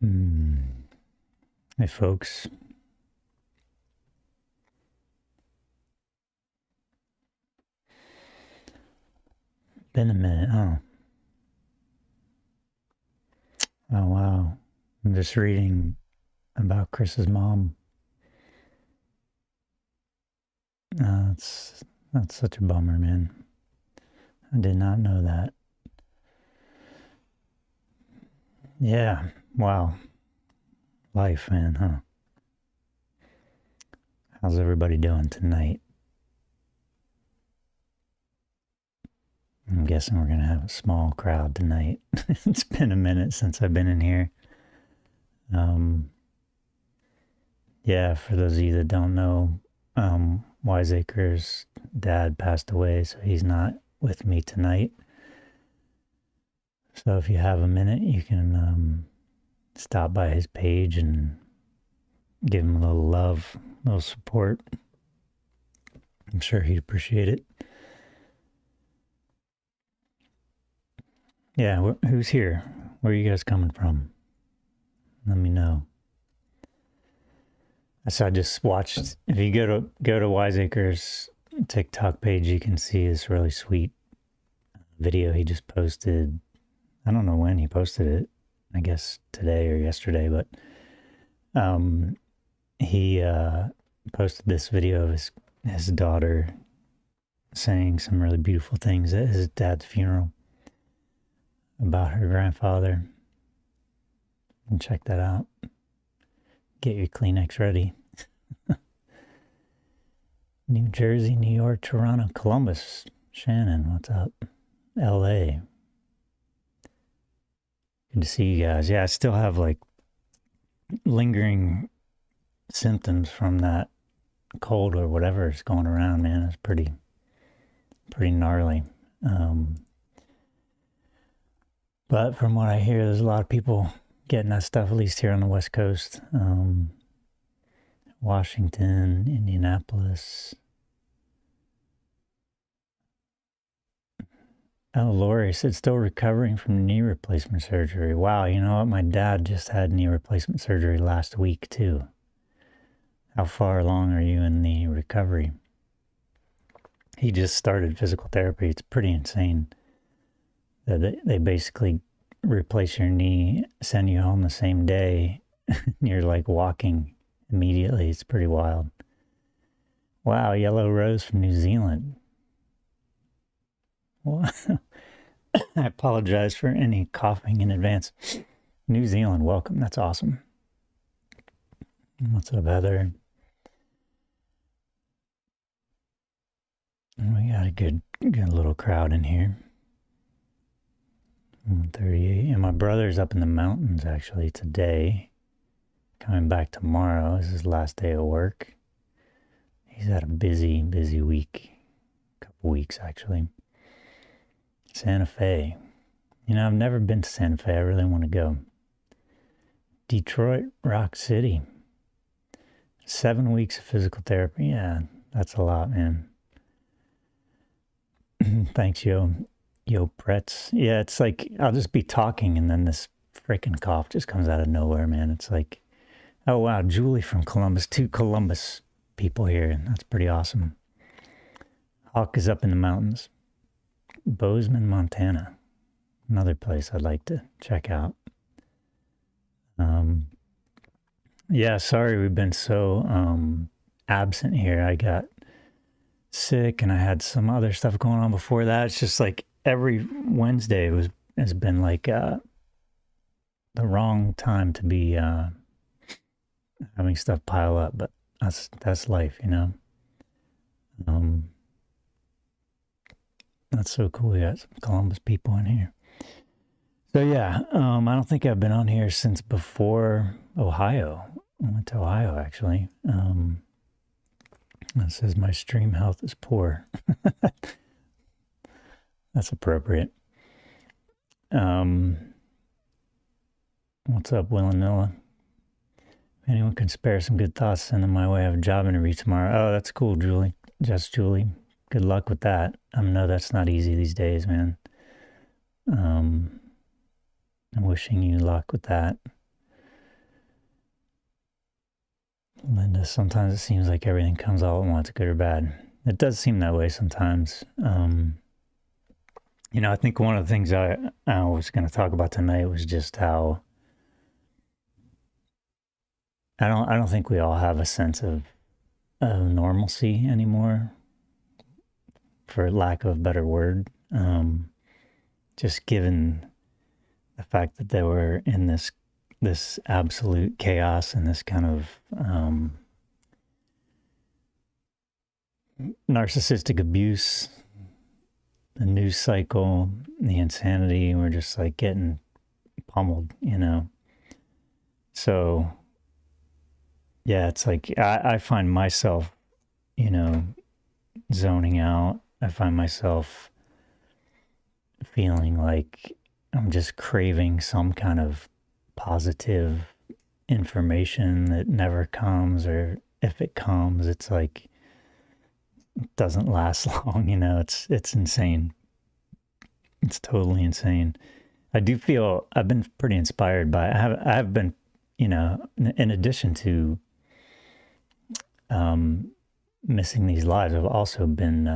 Hmm. Hey, folks. Been a minute, huh? Oh, wow. I'm just reading about Chris's mom. That's such a bummer, man. I did not know that. Yeah, wow. Life, man, huh? How's everybody doing tonight? I'm guessing we're gonna have a small crowd tonight. It's been a minute since I've been in here. Um, yeah, for those of you that don't know, Wiseacre's dad passed away, so he's not with me tonight. So if you have a minute, you can stop by his page and give him a little love, a little support. I'm sure he'd appreciate it. Yeah, who's here? Where are you guys coming from? Let me know. So I just watched. If you go to Wiseacre's TikTok page, you can see this really sweet video he just posted. I don't know when he posted it. I guess today or yesterday, but he posted this video of his daughter saying some really beautiful things at his dad's funeral about her grandfather. And check that out. Get your Kleenex ready. New Jersey, New York, Toronto, Columbus. Shannon, what's up? LA. Good to see you guys. Yeah, I still have like lingering symptoms from that cold or whatever is going around, man. It's pretty gnarly. But from what I hear, there's a lot of people getting that stuff, at least here on the West Coast. Washington, Indianapolis. Oh, Lori said still recovering from knee replacement surgery. Wow, you know what? My dad just had knee replacement surgery last week, too. How far along are you in the recovery? He just started physical therapy. It's pretty insane. They basically replace your knee, send you home the same day, and you're like walking immediately. It's pretty wild. Wow, Yellow Rose from New Zealand. Well, I apologize for any coughing in advance. New Zealand, welcome. That's awesome. What's up, Heather? We got a good little crowd in here. 138. And my brother's up in the mountains actually today. Coming back tomorrow. This is his last day of work. He's had a busy week. A couple weeks actually. Santa Fe. You know, I've never been to Santa Fe. I really want to go. Detroit, Rock City. 7 weeks of physical therapy. Yeah, that's a lot, man. Thanks, Yo Pretz. Yeah, it's like I'll just be talking and then this freaking cough just comes out of nowhere, man. It's like, oh wow, Julie from Columbus. 2 Columbus people here. That's pretty awesome. Hawk is up in the mountains. Bozeman, Montana. Another place I'd like to check out. Yeah, sorry we've been so absent here. I got sick and I had some other stuff going on before that. It's just like every Wednesday has been like the wrong time to be having stuff pile up, but that's life, you know. That's so cool. We got some Columbus people in here. So yeah, I don't think I've been on here since before Ohio. I went to Ohio actually. It says my stream health is poor. That's appropriate. What's up, Willanilla? If anyone can spare some good thoughts, send them my way. I have a job interview tomorrow. Oh, that's cool, Julie. Just Julie. Good luck with that. I know that's not easy these days, man. I'm wishing you luck with that. Linda, sometimes it seems like everything comes all at once, good or bad. It does seem that way sometimes. I think one of the things I was going to talk about tonight was just how I don't think we all have a sense of normalcy anymore, for lack of a better word. Just given the fact that they were in this absolute chaos and this kind of narcissistic abuse, the news cycle, the insanity, we're just like getting pummeled, So, yeah, it's like I find myself, zoning out. I find myself feeling like I'm just craving some kind of positive information that never comes, or if it comes, it's like it doesn't last long. It's insane. It's totally insane. I do feel I've been pretty inspired by it. I have been, in addition to missing these lives, I've also been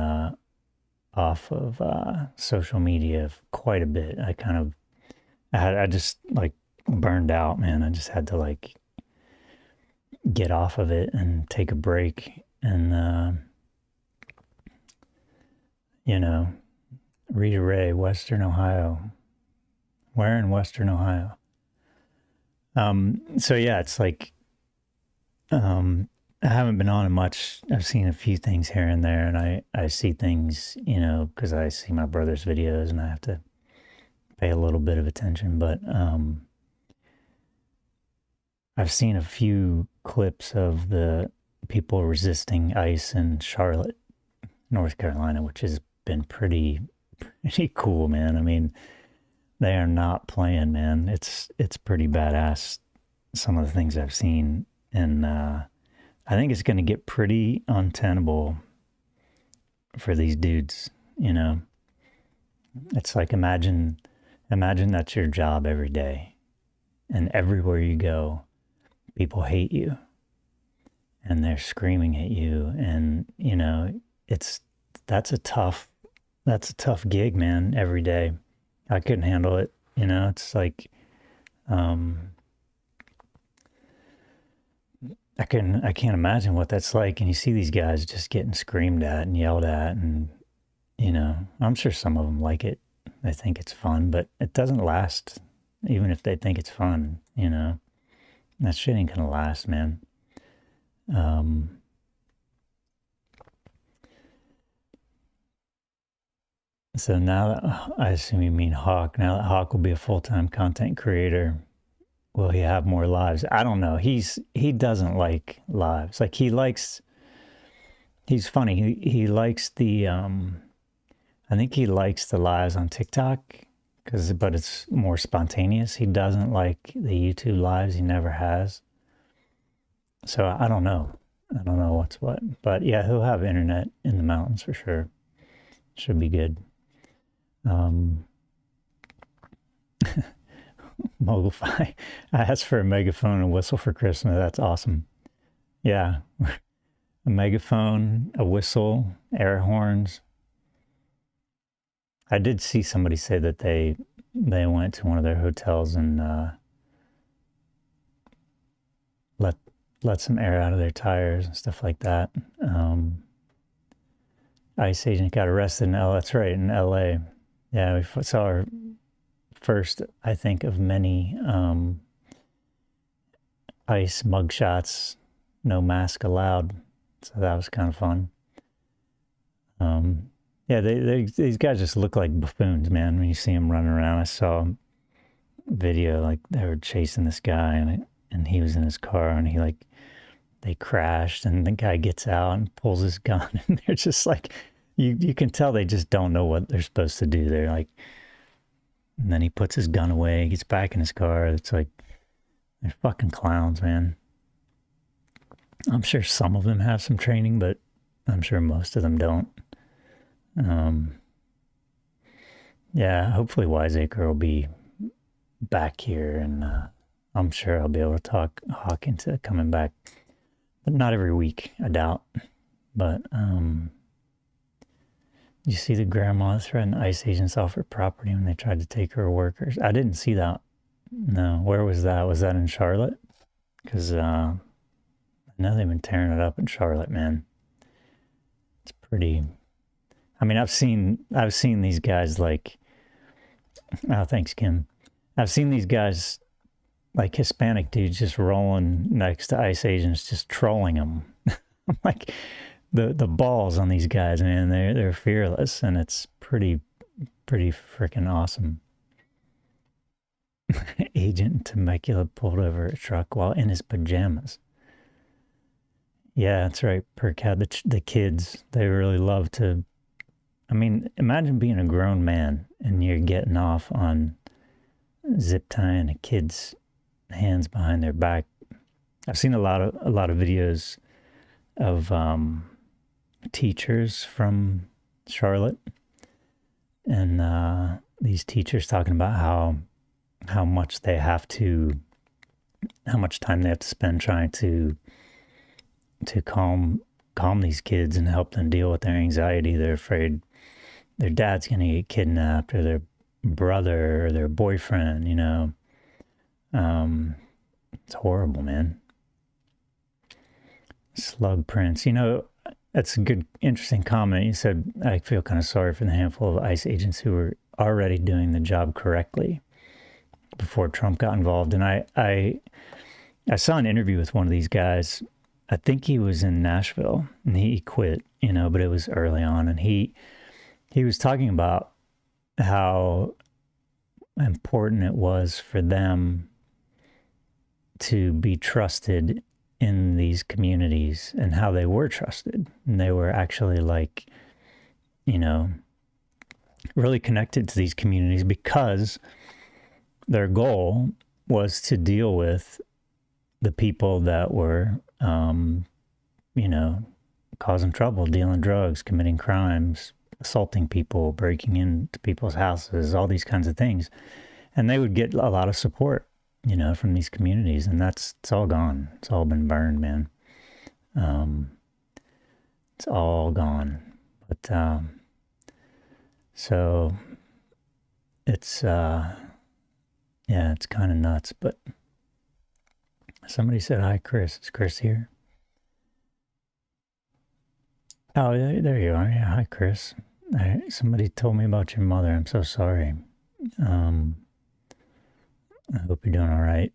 off of social media quite a bit. I just like burned out, man. I just had to like get off of it and take a break and, Rita Ray, Western Ohio. Where in Western Ohio? So yeah, it's like, I haven't been on it much. I've seen a few things here and there, and I see things, because I see my brother's videos and I have to pay a little bit of attention. But I've seen a few clips of the people resisting ICE in Charlotte, North Carolina, which has been pretty cool, man. I mean, they are not playing, man. It's pretty badass, some of the things I've seen, and I think it's going to get pretty untenable for these dudes, It's like imagine that's your job every day, and everywhere you go, people hate you and they're screaming at you, and that's a tough gig, man, every day. I couldn't handle it, it's like I can't imagine what that's like. And you see these guys just getting screamed at and yelled at, and I'm sure some of them like it. They think it's fun, but it doesn't last. Even if they think it's fun, that shit ain't gonna last, man. So now that, I assume you mean Hawk. Now that Hawk will be a full-time content creator, will he have more lives? I don't know. He doesn't like lives. Like he's funny. He likes the I think he likes the lives on TikTok but it's more spontaneous. He doesn't like the YouTube lives. He never has. So I don't know. I don't know what's what. But yeah, he'll have internet in the mountains for sure. Should be good. Mogulfi. I asked for a megaphone and a whistle for Christmas. That's awesome. Yeah. A megaphone, a whistle, air horns. I did see somebody say that they went to one of their hotels and let some air out of their tires and stuff like that. ICE agent got arrested in That's right, in LA. Yeah, we saw our first, I think, of many ICE mugshots, no mask allowed. So that was kind of fun. Yeah, these guys just look like buffoons, man, when you see them running around. I saw a video, like they were chasing this guy, and he was in his car, and they crashed, and the guy gets out and pulls his gun, and they're just like, you can tell they just don't know what they're supposed to do. They're like, and then he puts his gun away, gets back in his car. It's like, they're fucking clowns, man. I'm sure some of them have some training, but I'm sure most of them don't. Yeah, hopefully Wiseacre will be back here, and I'm sure I'll be able to talk Hawk into coming back. But not every week, I doubt. But you see the grandma threatened ICE agents off her property when they tried to take her workers. I didn't see that. No, where was that? Was that in Charlotte? Because I know they've been tearing it up in Charlotte, man. It's pretty. I mean, I've seen these guys like. Oh, thanks, Kim. I've seen these guys like Hispanic dudes just rolling next to ICE agents, just trolling them. Like the balls on these guys, man. They're fearless, and it's pretty freaking awesome. Agent Temecula pulled over a truck while in his pajamas. Yeah, that's right. Percat, the kids, they really love to. I mean, imagine being a grown man and you're getting off on zip tying a kid's hands behind their back. I've seen a lot of videos of teachers from Charlotte, and these teachers talking about how much they have to, how much time they have to spend trying to calm these kids and help them deal with their anxiety. They're afraid their dad's going to get kidnapped, or their brother, or their boyfriend, you know. It's horrible, man. Slug Prince, you know, that's a good, interesting comment. You said, I feel kind of sorry for the handful of ICE agents who were already doing the job correctly before Trump got involved. And I saw an interview with one of these guys. I think he was in Nashville, and he quit, you know, but it was early on. And he was talking about how important it was for them to be trusted in these communities, and how they were trusted. And they were actually, like, you know, really connected to these communities because their goal was to deal with the people that were, you know, causing trouble, dealing drugs, committing crimes, assaulting people, breaking into people's houses, all these kinds of things. And they would get a lot of support, you know, from these communities. And it's all gone. It's all been burned, man. It's all gone. But, so it's, yeah, it's kind of nuts. But somebody said, hi, Chris. Is Chris here? Oh, there you are. Yeah, hi, Chris. Somebody told me about your mother. I'm so sorry. I hope you're doing all right.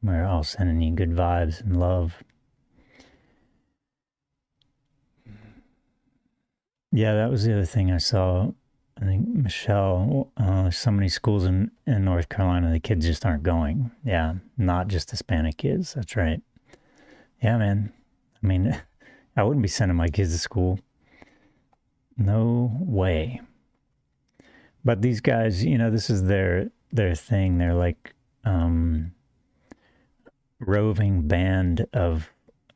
We're all sending you good vibes and love. Yeah, that was the other thing I saw. I think Michelle, so many schools in North Carolina, the kids just aren't going. Yeah, not just Hispanic kids. That's right. Yeah, man. I mean, I wouldn't be sending my kids to school. No way. But these guys, you know, this is their thing. They're like roving band of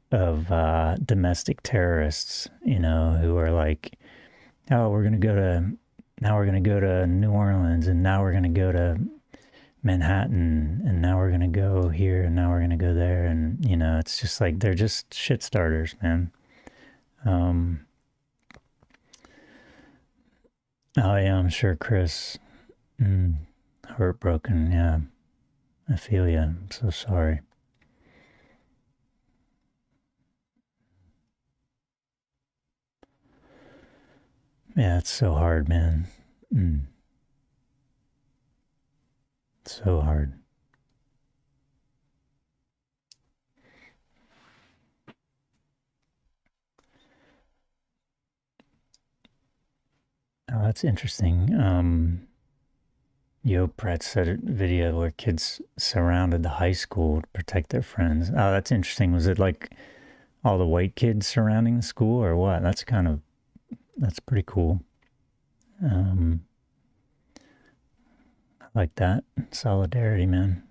domestic terrorists, you know, who are like, oh, we're gonna go to New Orleans, and now we're gonna go to Manhattan, and now we're gonna go here, and now we're gonna go there, and you know, it's just like they're just shit starters, man. Oh yeah, I'm sure Chris, heartbroken. Yeah, I feel you. I'm so sorry. Yeah, it's so hard, man. So hard. Oh, that's interesting. Yo Pratt said a video where kids surrounded the high school to protect their friends. Oh, that's interesting. Was it like all the white kids surrounding the school, or what? That's pretty cool. I like that. Solidarity, man.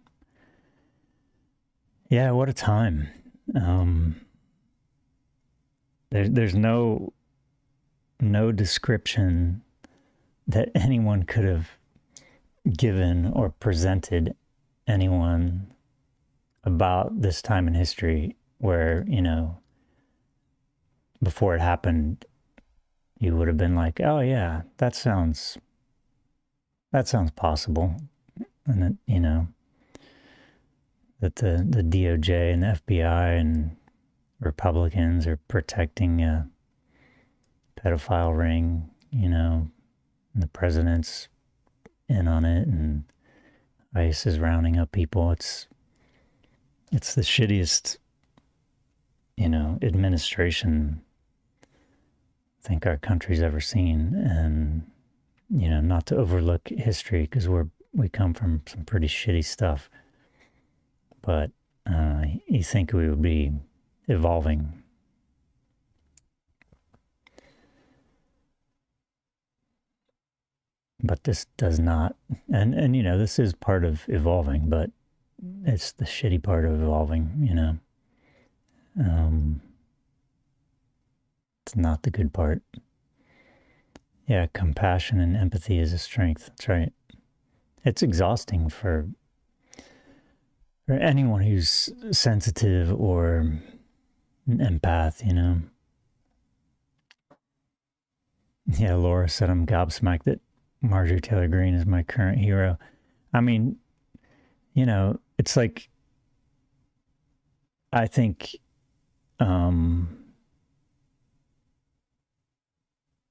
Yeah, what a time. There's no description that anyone could have given or presented anyone about this time in history where, before it happened, you would have been like, oh yeah, that sounds possible. And that, that the DOJ and the FBI and Republicans are protecting a pedophile ring, and the president's in on it, and ICE is rounding up people. It's the shittiest, administration I think our country's ever seen. And, not to overlook history, because we come from some pretty shitty stuff. But you think we would be evolving. But this does not. And this is part of evolving, but it's the shitty part of evolving, it's not the good part. Yeah, compassion and empathy is a strength. That's right. It's exhausting for anyone who's sensitive or an empath, Yeah, Laura said I'm gobsmacked that Marjorie Taylor Greene is my current hero. I mean, it's like, I think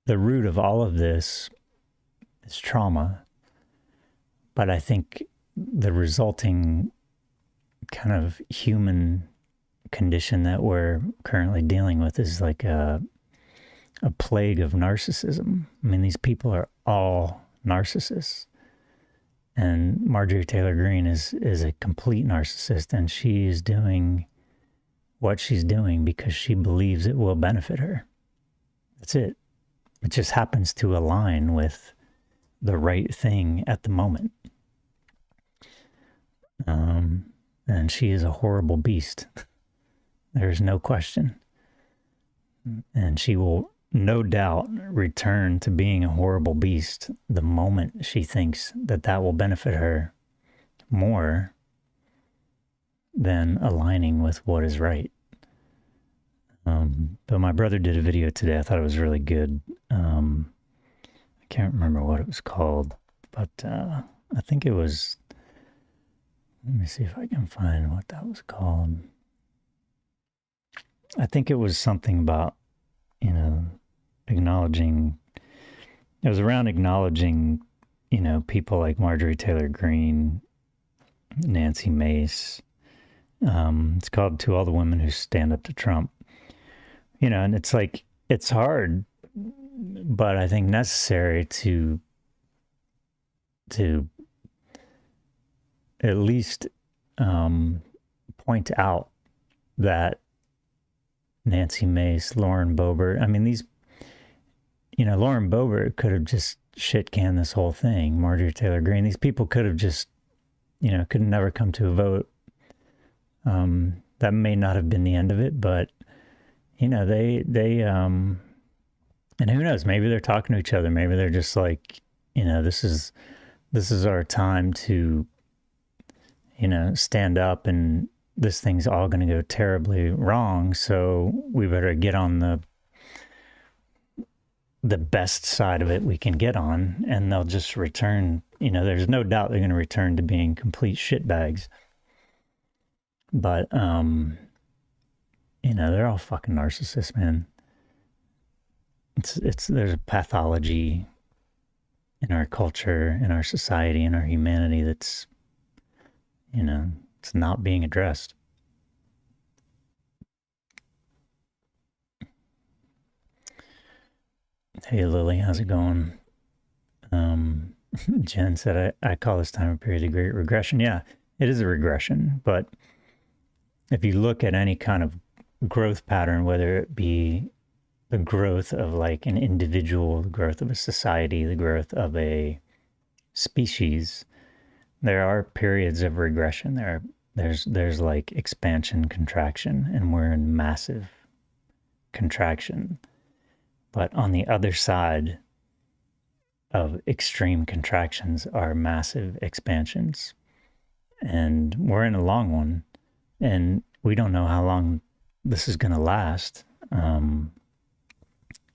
the root of all of this is trauma. But I think the resulting kind of human condition that we're currently dealing with is like a plague of narcissism. I mean, these people are all narcissists. And Marjorie Taylor Greene is a complete narcissist, and she is doing what she's doing because she believes it will benefit her. That's it. It just happens to align with the right thing at the moment. And she is a horrible beast. There's no question. And she will no doubt return to being a horrible beast the moment she thinks that will benefit her more than aligning with what is right. But my brother did a video today. I thought it was really good. I can't remember what it was called, but I think it was, let me see if I can find what that was called. I think it was something about, acknowledging, it was around acknowledging, people like Marjorie Taylor Greene, Nancy Mace. It's called To All the Women Who Stand Up to Trump. And it's like, it's hard, but I think necessary to at least point out that Nancy Mace, Lauren Boebert, I mean, these, Lauren Boebert could have just shit canned this whole thing. Marjorie Taylor Greene, these people could have just, could never come to a vote. That may not have been the end of it, but they and who knows, maybe they're talking to each other. Maybe they're just like, this is our time to, stand up, and this thing's all going to go terribly wrong. So we better get on the best side of it we can get on, and they'll just return, there's no doubt they're going to return to being complete shitbags. But, they're all fucking narcissists, man. There's a pathology in our culture, in our society, in our humanity that's, it's not being addressed. Hey, Lily, how's it going? Jen said, I call this time period a great regression. Yeah, it is a regression, but if you look at any kind of growth pattern, whether it be the growth of like an individual, the growth of a society, the growth of a species, there are periods of regression. There's like expansion, contraction, and we're in massive contraction. But on the other side of extreme contractions are massive expansions. And we're in a long one. And we don't know how long this is going to last. And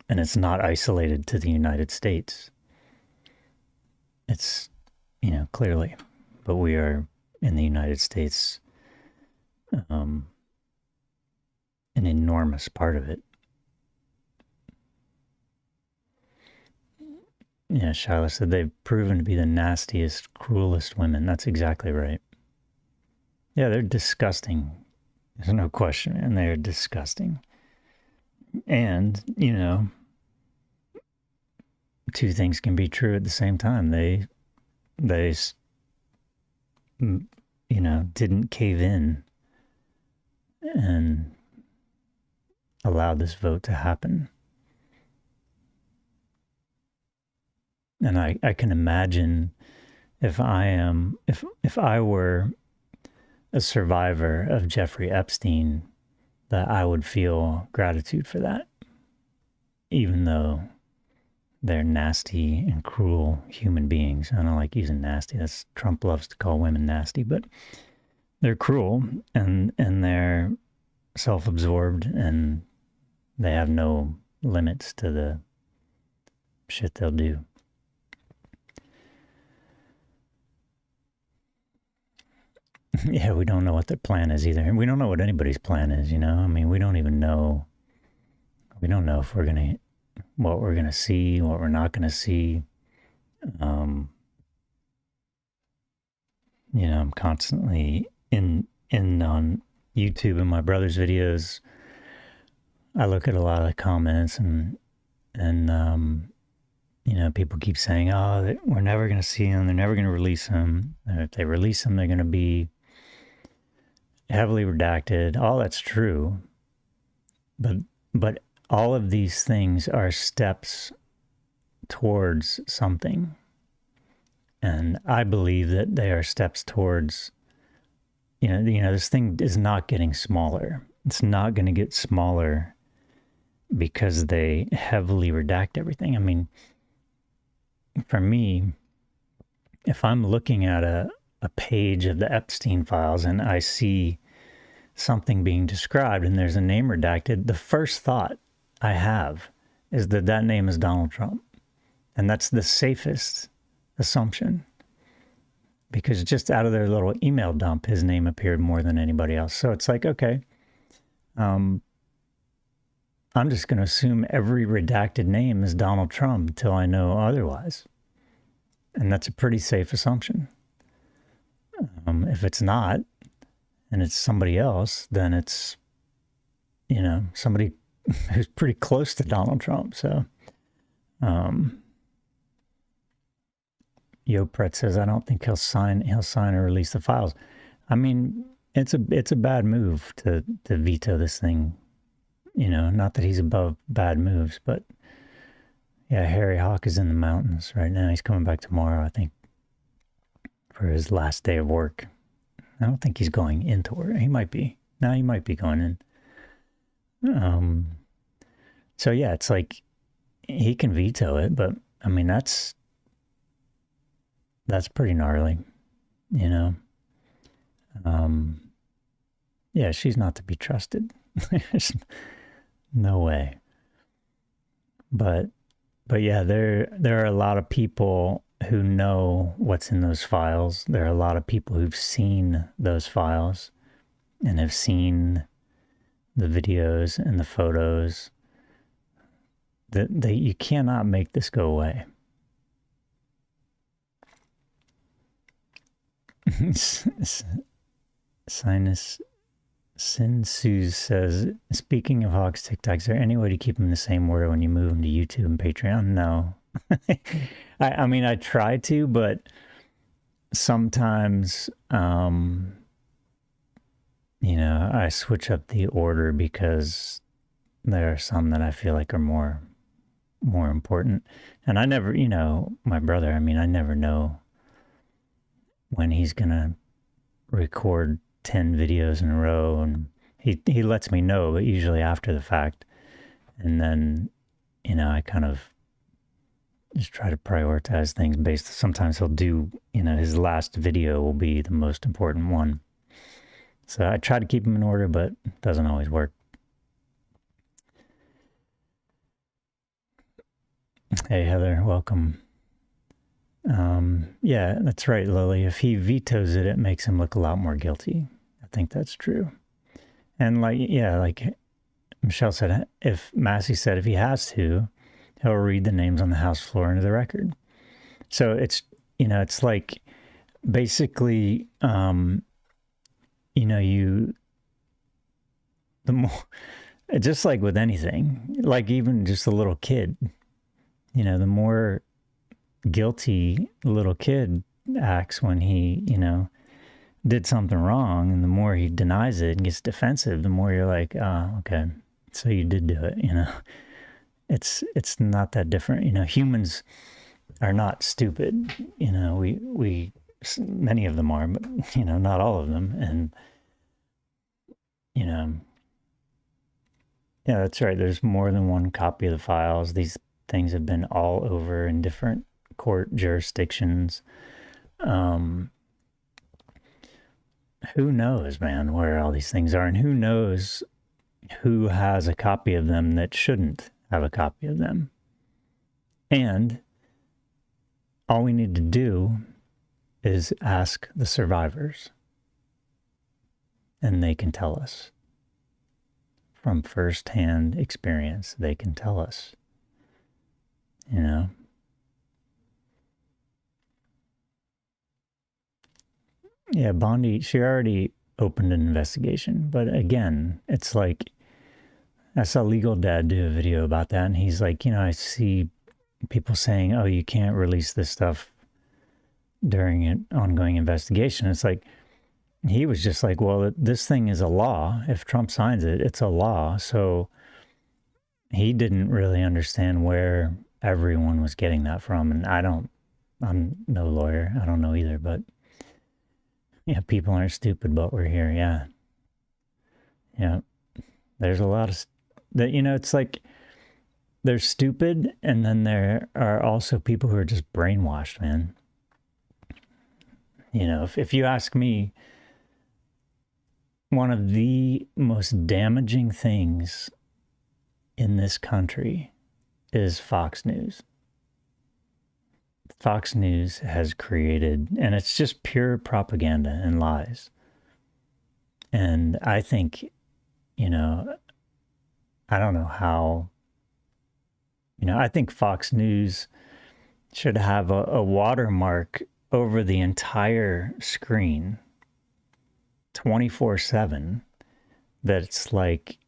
it's not isolated to the United States. It's, clearly, but we are in the United States, an enormous part of it. Yeah, Shiloh said they've proven to be the nastiest, cruelest women. That's exactly right. Yeah, they're disgusting. There's no question, and they're disgusting. And, two things can be true at the same time. They didn't cave in and allowed this vote to happen. And I can imagine if I were a survivor of Jeffrey Epstein, that I would feel gratitude for that, even though they're nasty and cruel human beings. I don't like using nasty. Trump loves to call women nasty, but they're cruel and they're self-absorbed and they have no limits to the shit they'll do. Yeah, we don't know what their plan is either. And we don't know what anybody's plan is, I mean, we don't even know. We don't know if what we're going to see, what we're not going to see. I'm constantly in on YouTube and my brother's videos. I look at a lot of the comments and people keep saying, oh, we're never going to see them. They're never going to release them. And if they release them, they're going to be heavily redacted. All that's true. But all of these things are steps towards something. And I believe that they are steps towards, this thing is not getting smaller. It's not going to get smaller because they heavily redact everything. I mean, for me, if I'm looking at a page of the Epstein files and I see something being described and there's a name redacted, the first thought I have is that name is Donald Trump. And that's the safest assumption, because just out of their little email dump, his name appeared more than anybody else. So it's like, okay, I'm just going to assume every redacted name is Donald Trump until I know otherwise. And that's a pretty safe assumption. If it's not, and it's somebody else, then it's, somebody who's pretty close to Donald Trump. So, Yopret says, I don't think he'll sign or release the files. I mean, it's a bad move to veto this thing. Not that he's above bad moves, but yeah, Harry Hawk is in the mountains right now. He's coming back tomorrow, I think, for his last day of work. I don't think he's going into work. He might be. No, he might be going in. So yeah, it's like he can veto it, but I mean, that's pretty gnarly, Yeah, she's not to be trusted. There's no way. But yeah, there are a lot of people who know what's in those files. There are a lot of people who've seen those files and have seen the videos and the photos. That you cannot make this go away. Sinus Sinsu says, speaking of Hawk's TikTok, is there any way to keep them the same order when you move them to YouTube and Patreon? No. I mean, I try to, but sometimes, I switch up the order because there are some that I feel like are more important. And I never, my brother, I mean, I never know when he's going to record 10 videos in a row, and he lets me know, but usually after the fact. And then, I kind of just try to prioritize things sometimes he'll do, his last video will be the most important one. So I try to keep them in order, but it doesn't always work. Hey, Heather, welcome. Yeah, that's right, Lily. If he vetoes it, it makes him look a lot more guilty. I think that's true. And like Michelle said, if Massey said if he has to, he'll read the names on the House floor into the record. So it's like basically, the more, just like with anything, like even just a little kid, the more guilty little kid acts when he, did something wrong, and the more he denies it and gets defensive, the more you're like, oh, okay, so you did do it, It's not that different. Humans are not stupid. We many of them are, but not all of them. And yeah, that's right. There's more than one copy of the files. These things have been all over in different court jurisdictions. Who knows, man, where all these things are, and who knows who has a copy of them that shouldn't have a copy of them. And all we need to do is ask the survivors, and they can tell us. From firsthand experience, they can tell us. Yeah, Bondi, she already opened an investigation. But again, it's like, I saw Legal Dad do a video about that, and he's like, I see people saying, oh, you can't release this stuff during an ongoing investigation. It's like, he was just like, well, this thing is a law. If Trump signs it, it's a law. So he didn't really understand where everyone was getting that from. And I'm no lawyer. I don't know either, but yeah, people aren't stupid, but we're here. Yeah. Yeah. There's a lot of that, it's like they're stupid. And then there are also people who are just brainwashed, man. If you ask me, one of the most damaging things in this country is Fox News. Fox News has created, and it's just pure propaganda and lies. And I think, I don't know how, I think Fox News should have a watermark over the entire screen 24/7, that it's like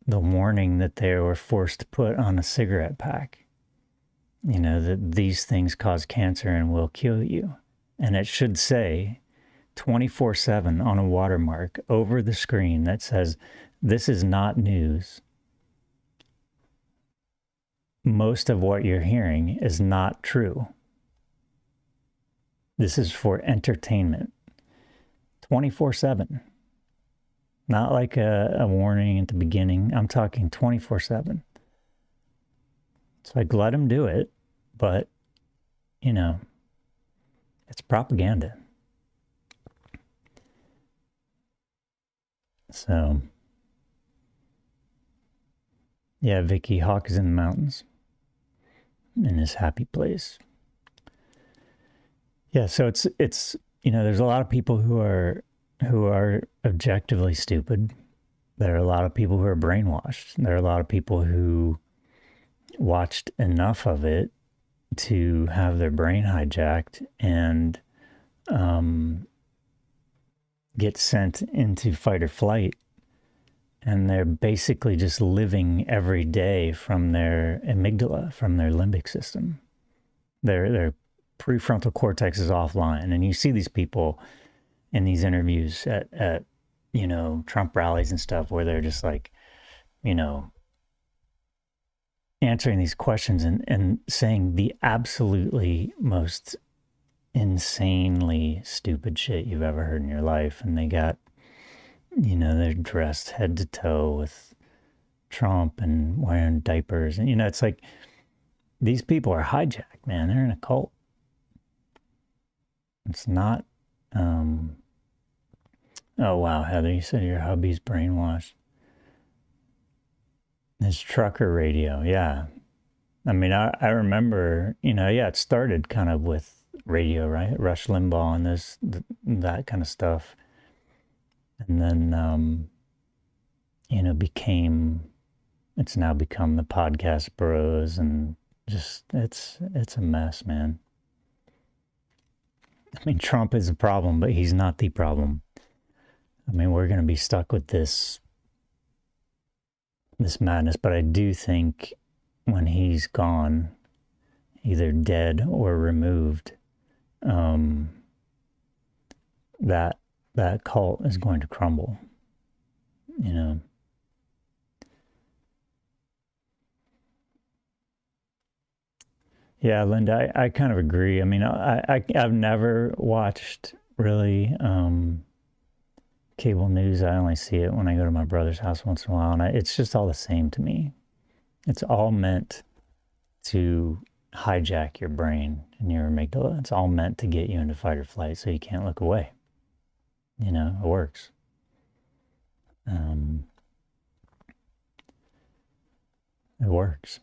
the warning that they were forced to put on a cigarette pack, that these things cause cancer and will kill you. And it should say 24/7 on a watermark over the screen that says, this is not news. Most of what you're hearing is not true. This is for entertainment. 24/7. Not like a warning at the beginning. I'm talking 24/7. It's like, let them do it, but, it's propaganda. So, yeah, Vicky, Hawk is in the mountains, in his happy place. Yeah, so it's there's a lot of people who are objectively stupid. There are a lot of people who are brainwashed. There are a lot of people who watched enough of it to have their brain hijacked and get sent into fight or flight. And they're basically just living every day from their amygdala, from their limbic system. Their prefrontal cortex is offline. And you see these people in these interviews at Trump rallies and stuff, where they're just like, answering these questions and saying the absolutely most insanely stupid shit you've ever heard in your life. And they got, they're dressed head to toe with Trump and wearing diapers. And, it's like, these people are hijacked, man. They're in a cult. It's not Oh, wow, Heather, you said your hubby's brainwashed. His trucker radio, yeah. I mean, I remember, yeah, it started kind of with radio, right? Rush Limbaugh and that kind of stuff. And then, it's now become the podcast bros, and just, it's a mess, man. I mean, Trump is a problem, but he's not the problem. I mean, we're going to be stuck with this madness, but I do think when he's gone, either dead or removed, that cult is going to crumble, Yeah, Linda, I kind of agree. I mean, I've never watched really cable news. I only see it when I go to my brother's house once in a while, and it's just all the same to me. It's all meant to hijack your brain and your amygdala. It's all meant to get you into fight or flight so you can't look away. It works. It works.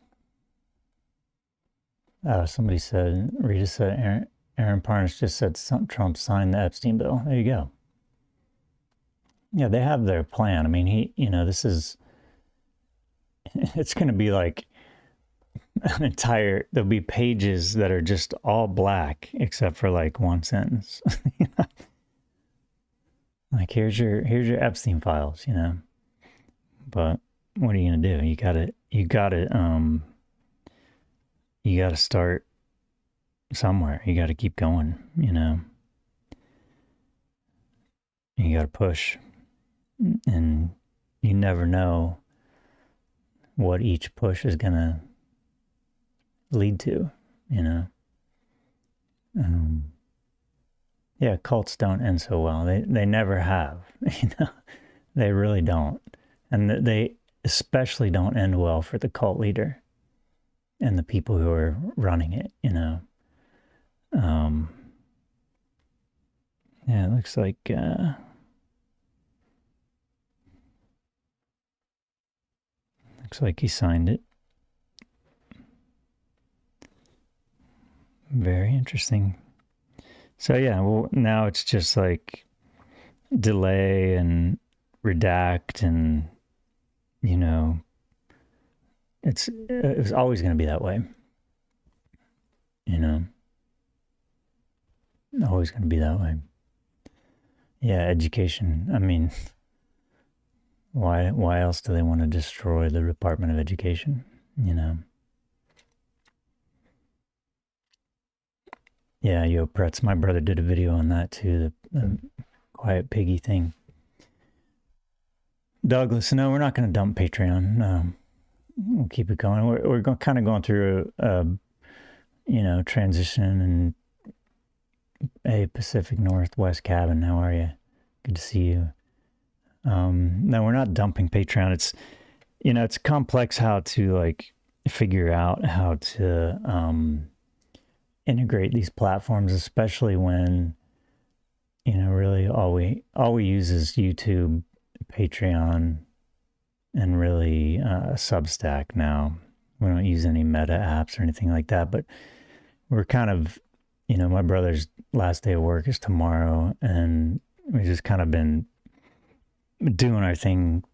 Somebody said, Rita said, Aaron Parnas just said Trump signed the Epstein bill. There you go. Yeah, they have their plan. I mean, this is, it's going to be like there'll be pages that are just all black except for like one sentence. Like, here's your Epstein files, But what are you going to do? You got to start somewhere. You got to keep going, You got to push. And you never know what each push is going to lead to, Yeah, cults don't end so well. They never have, They really don't. And they especially don't end well for the cult leader and the people who are running it, Yeah, it looks like he signed it. Very interesting. So yeah, well, now it's just like delay and redact, and it was always going to be that way. Always going to be that way. Yeah, education. I mean, why else do they want to destroy the Department of Education? Yeah, Yo Pretz, my brother did a video on that too, the quiet piggy thing. Douglas, no, we're not going to dump Patreon. We'll keep it going. We're kind of going through a transition. And hey, Pacific Northwest Cabin, how are you? Good to see you. No, we're not dumping Patreon. It's, it's complex how to like figure out how to integrate these platforms, especially when, really all we use is YouTube, Patreon, and really Substack now. We don't use any meta apps or anything like that, but we're kind of, my brother's last day of work is tomorrow, and we've just kind of been doing our thing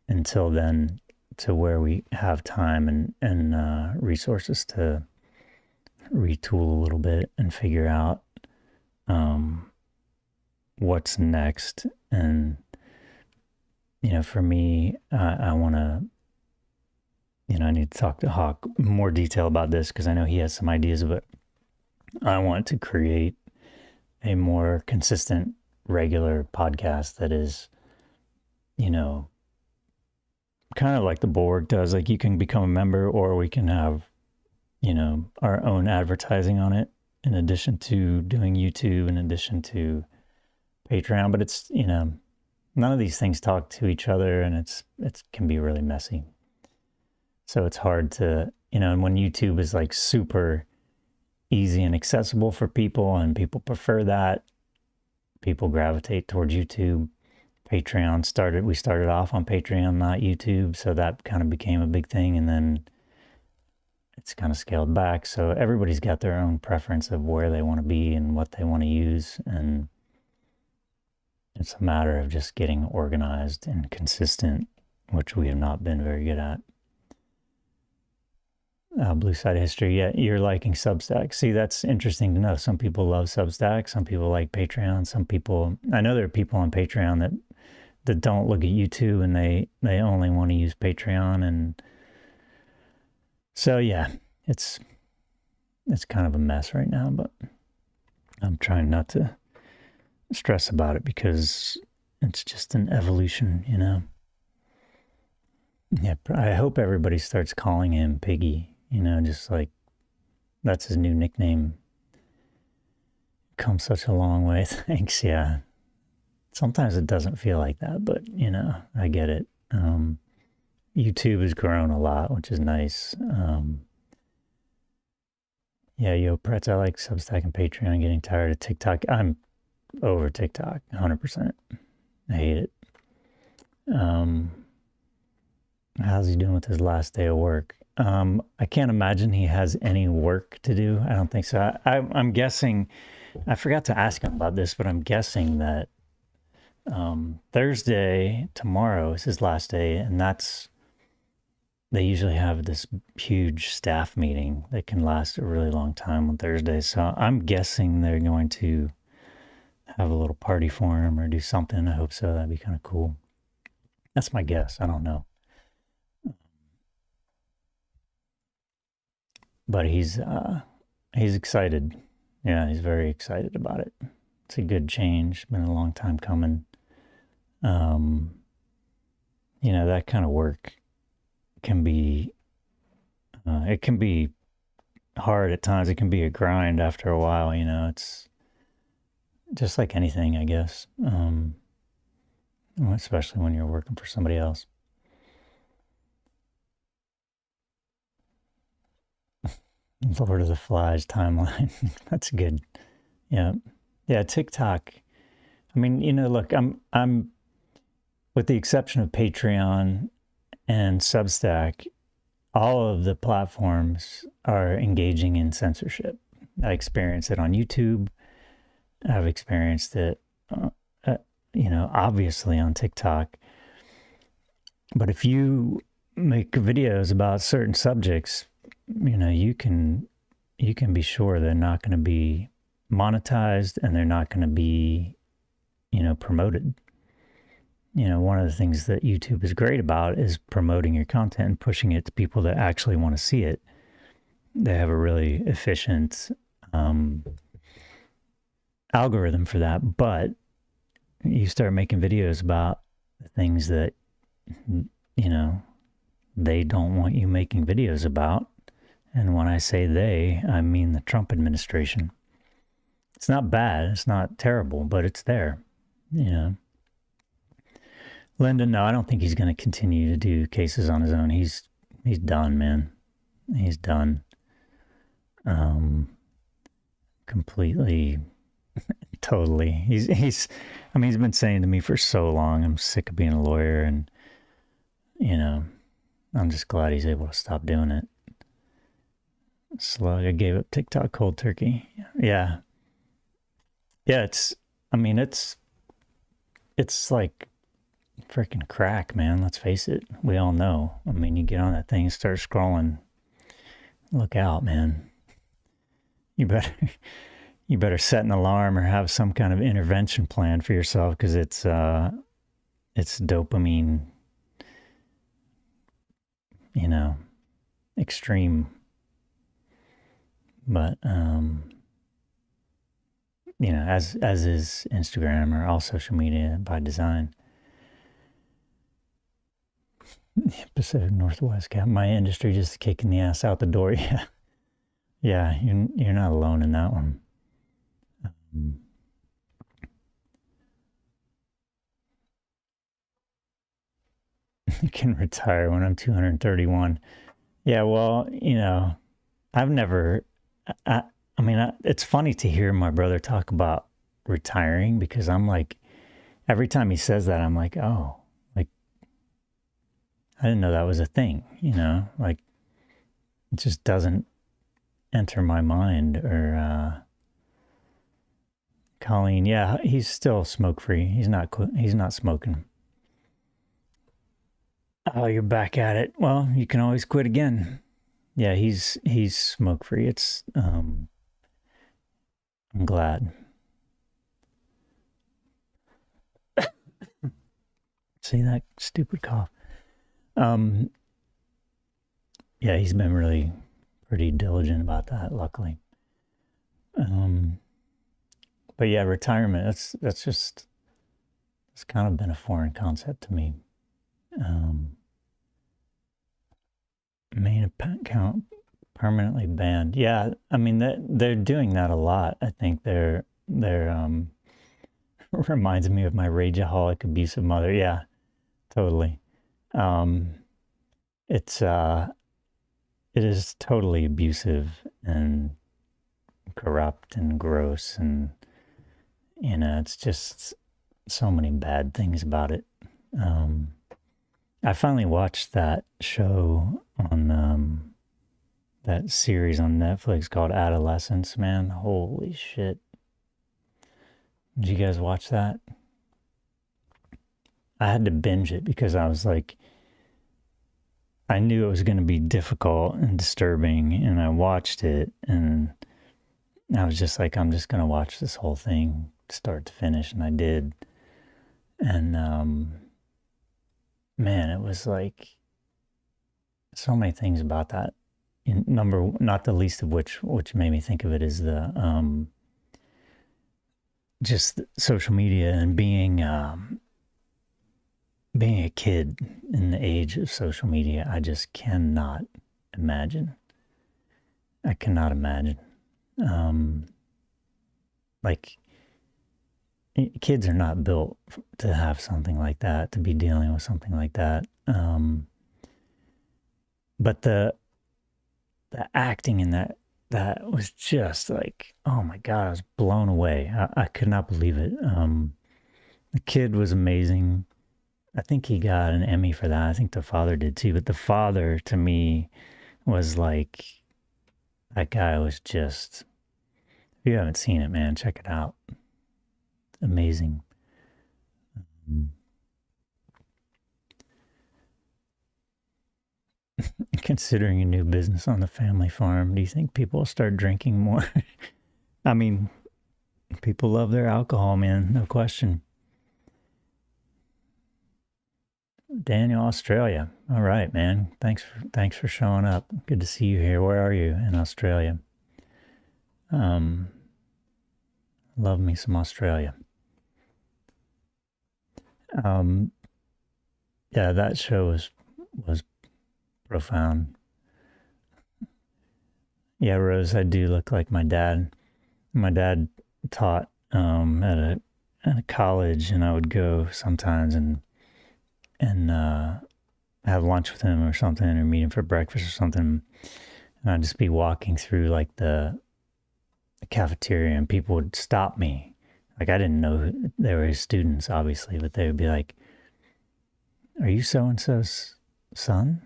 until then, to where we have time and resources to retool a little bit and figure out what's next. And for me, I want to, I need to talk to Hawk more detail about this, because I know he has some ideas, but I want to create a more consistent, regular podcast that is, kind of like the board does. Like, you can become a member, or we can have, our own advertising on it, in addition to doing YouTube, in addition to Patreon. But it's, none of these things talk to each other, and it can be really messy. So it's hard to, and when YouTube is like super easy and accessible for people, and people prefer that, people gravitate towards YouTube. Patreon started. We started off on Patreon, not YouTube, so that kind of became a big thing, and then it's kind of scaled back. So everybody's got their own preference of where they want to be and what they want to use, and it's a matter of just getting organized and consistent, which we have not been very good at. Blue Side of History, yeah, you're liking Substack. See, that's interesting to know. Some people love Substack, some people like Patreon, some people, I know there are people on Patreon that don't look at YouTube and they only want to use Patreon. And so, yeah, it's kind of a mess right now, but I'm trying not to stress about it because it's just an evolution, you know? Yeah, I hope everybody starts calling him Piggy. You know, just like, that's his new nickname. Come such a long way. Thanks, yeah. Sometimes it doesn't feel like that, but, you know, I get it. YouTube has grown a lot, which is nice. Yeah, Yo Pretz, I like Substack and Patreon. Getting tired of TikTok. I'm over TikTok, 100%. I hate it. How's he doing with his last day of work? I can't imagine he has any work to do. I don't think so. I'm guessing, I forgot to ask him about this, but I'm guessing that Thursday, tomorrow is his last day, and they usually have this huge staff meeting that can last a really long time on Thursday. So I'm guessing they're going to have a little party for him or do something. I hope so. That'd be kind of cool. That's my guess. I don't know. But he's excited. Yeah, he's very excited about it. It's a good change. Been a long time coming. You know, that kind of work can be, it can be hard at times. It can be a grind after a while, you know. It's just like anything, I guess. Especially when you're working for somebody else. Lord of the Flies timeline. That's good. Yeah. Yeah, TikTok. I mean, you know, look, I'm with the exception of Patreon and Substack, all of the platforms are engaging in censorship. I experience it on YouTube. I've experienced it, you know, obviously on TikTok. But if you make videos about certain subjects, you know, you can be sure they're not going to be monetized and they're not going to be, you know, promoted. You know, one of the things that YouTube is great about is promoting your content and pushing it to people that actually want to see it. They have a really efficient algorithm for that. But you start making videos about things that, you know, they don't want you making videos about. And when I say they, I mean the Trump administration. It's not bad. It's not terrible, but it's there, you know. Lyndon, no, I don't think he's going to continue to do cases on his own. He's done, man. He's done. Completely, totally. He's I mean, he's been saying to me for so long, I'm sick of being a lawyer, and, you know, I'm just glad he's able to stop doing it. Slug, I gave up TikTok cold turkey. Yeah. Yeah, it's like freaking crack, man. Let's face it. We all know. I mean, you get on that thing, start scrolling. Look out, man. You better set an alarm or have some kind of intervention plan for yourself, because it's dopamine, you know, extreme. But you know, as is Instagram or all social media by design. Pacific Northwest Cap, my industry just kicking the ass out the door. Yeah, yeah, you're not alone in that one. You can retire when I'm 231. Yeah, well, you know, I've never. I mean, it's funny to hear my brother talk about retiring, because I'm like, every time he says that, I'm like, oh, like, I didn't know that was a thing, like, it just doesn't enter my mind. Or Colleen, yeah, he's still smoke free. He's not smoking. Oh, you're back at it. Well, you can always quit again. Yeah, he's smoke free. I'm glad. See that stupid cough. Yeah, he's been really pretty diligent about that, luckily. But yeah, retirement, it's kind of been a foreign concept to me. Main account permanently banned. Yeah, I mean they're doing that a lot. I think they're reminds me of my rageaholic abusive mother. Yeah, totally. It's it is totally abusive and corrupt and gross, and it's just so many bad things about it. I finally watched that show on that series on Netflix called Adolescence. Man, holy shit! Did you guys watch that? I had to binge it because I was like, I knew it was going to be difficult and disturbing, and I watched it, and I was just like, I'm just going to watch this whole thing start to finish, and I did. And man, it was like so many things about that. Not the least of which made me think of it is the just social media and being a kid in the age of social media. I just cannot imagine. I cannot imagine. Like, kids are not built to have something like that, to be dealing with something like that. But the acting in that was just like, oh my God, I was blown away. I could not believe it. The kid was amazing. I think he got an Emmy for that. I think the father did too. But the father, to me, was like, that guy was just, if you haven't seen it, man, check it out. Amazing. Considering a new business on the family farm, do you think people will start drinking more? I mean, people love their alcohol, man, no question. Daniel, Australia. All right, man. Thanks for showing up. Good to see you here. Where are you in Australia? Love me some Australia. Yeah, that show was profound. Yeah, Rose, I do look like my dad. My dad taught at a college, and I would go sometimes and have lunch with him or something, or meet him for breakfast or something. And I'd just be walking through like the cafeteria, and people would stop me. Like, I didn't know they were his students, obviously, but they would be like, "Are you so and so's son?"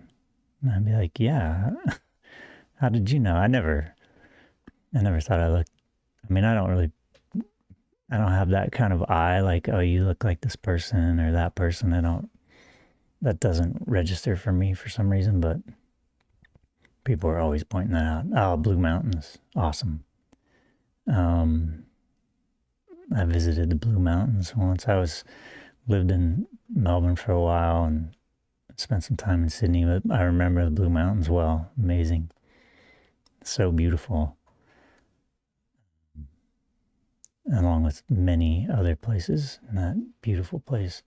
And I'd be like, "Yeah." How did you know? I never thought I looked. I mean, I don't have that kind of eye. Like, oh, you look like this person or that person. That doesn't register for me for some reason, but people are always pointing that out. Oh, Blue Mountains. Awesome. I visited the Blue Mountains once. Lived in Melbourne for a while and spent some time in Sydney, but I remember the Blue Mountains well. Amazing. So beautiful. Along with many other places in that beautiful place.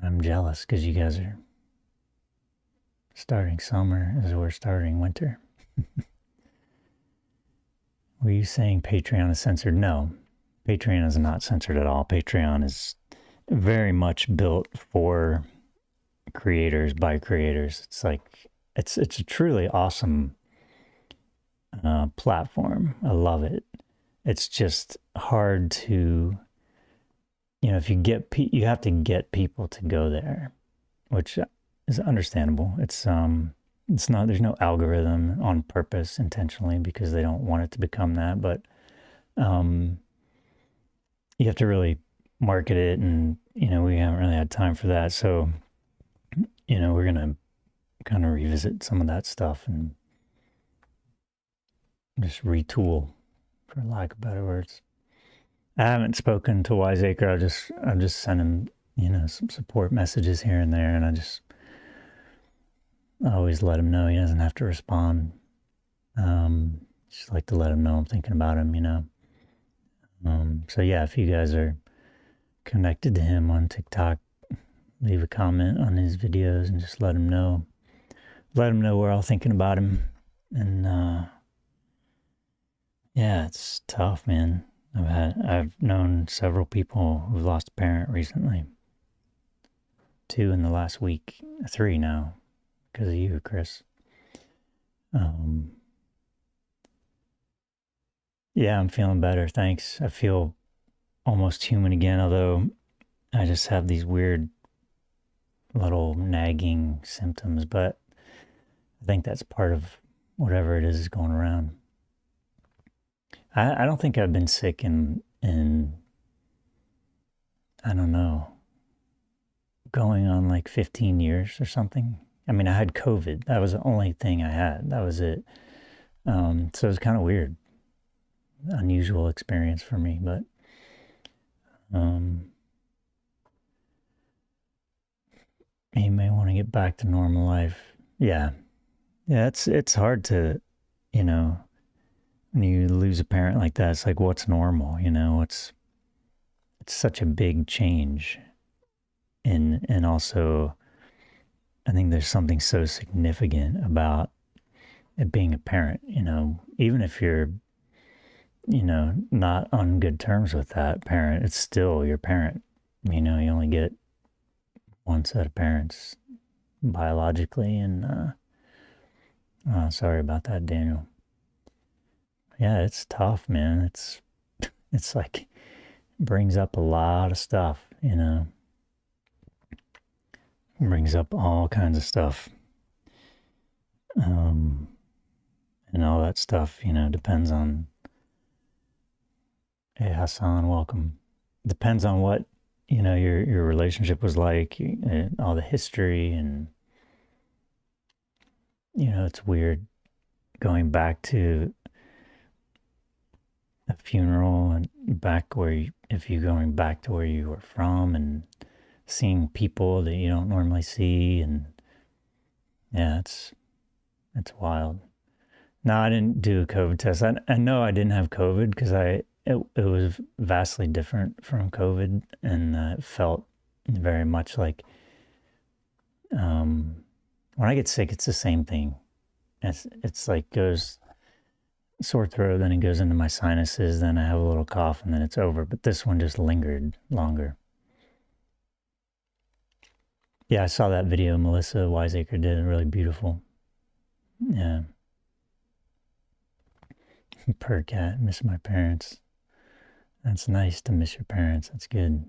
I'm jealous because you guys are starting summer as we're starting winter. Were you saying Patreon is censored? No, Patreon is not censored at all. Patreon is very much built for creators by creators. It's like, it's a truly awesome platform. I love it. it's just hard to, if you have to get people to go there, which is understandable. It's not, there's no algorithm on purpose intentionally because they don't want it to become that, but you have to really market it, and we haven't really had time for that. So we're gonna kind of revisit some of that stuff and just retool, for lack of better words. I haven't spoken to Wiseacre. I've just sent him some support messages here and there, and I always let him know he doesn't have to respond. Just like to let him know I'm thinking about him, So yeah, if you guys are connected to him on TikTok, leave a comment on his videos and just let him know. Let him know we're all thinking about him. And yeah, it's tough, man. I've known several people who've lost a parent recently. 2 in the last week, 3 now, because of you, Chris. Yeah, I'm feeling better, thanks. I feel almost human again, although I just have these weird little nagging symptoms, but I think that's part of whatever it is going around. I don't think I've been sick in I don't know, going on like 15 years or something. I mean, I had COVID. That was the only thing I had. That was it. So it was kind of weird. Unusual experience for me, but you may want to get back to normal life. Yeah. It's hard to, when you lose a parent like that, it's like, what's normal? It's such a big change. And also, I think there's something so significant about it being a parent, even if you're, not on good terms with that parent, it's still your parent. You only get one set of parents biologically, and sorry about that, Daniel. Yeah, it's tough, man. It's like, brings up a lot of stuff, brings up all kinds of stuff. And all that stuff, depends on, hey, Hassan, welcome. Depends on what, your relationship was like, all the history, and, it's weird going back to a funeral and back if you're going back to where you were from and seeing people that you don't normally see, and yeah, it's wild. No, I didn't do a COVID test. I know I didn't have COVID because it was vastly different from COVID, and it felt very much like when I get sick, it's the same thing. It's like goes sore throat, then it goes into my sinuses, then I have a little cough, and then it's over. But this one just lingered longer. Yeah, I saw that video Melissa Wiseacre did. Really beautiful. Yeah. Per cat, miss my parents. That's nice to miss your parents. That's good.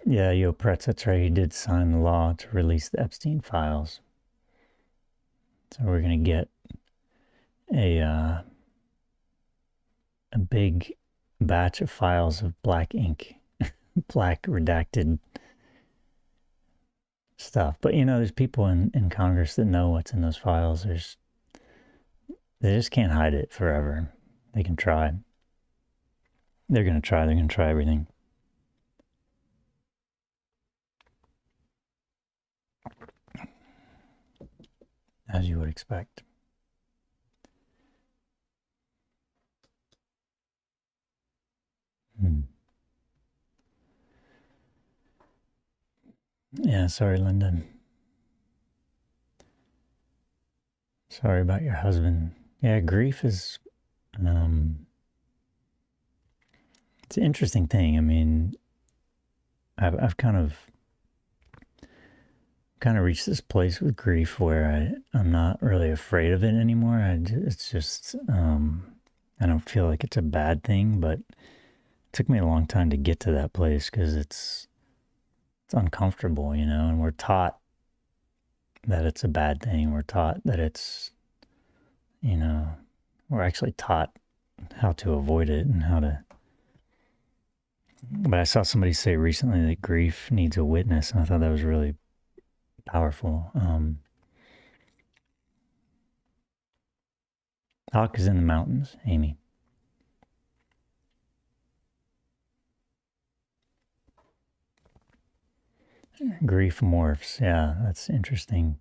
Yeah, Yo Pretz, that's right. He did sign the law to release the Epstein files. So we're going to get a big batch of files of black ink, black redacted stuff. But there's people in Congress that know what's in those files. They just can't hide it forever. They can try. They're going to try. They're going to try everything. As you would expect. Yeah, sorry, Linda. Sorry about your husband. Yeah, grief is, it's an interesting thing. I mean, I've kind of kind of reached this place with grief where I'm not really afraid of it anymore. It's just, I don't feel like it's a bad thing, but it took me a long time to get to that place because it's uncomfortable, you know, and we're taught that it's a bad thing. We're taught that it's, you know, we're actually taught how to avoid it and how to. But I saw somebody say recently that grief needs a witness, and I thought that was really powerful. Hawk is in the mountains, Amy. Grief morphs. Yeah, that's interesting.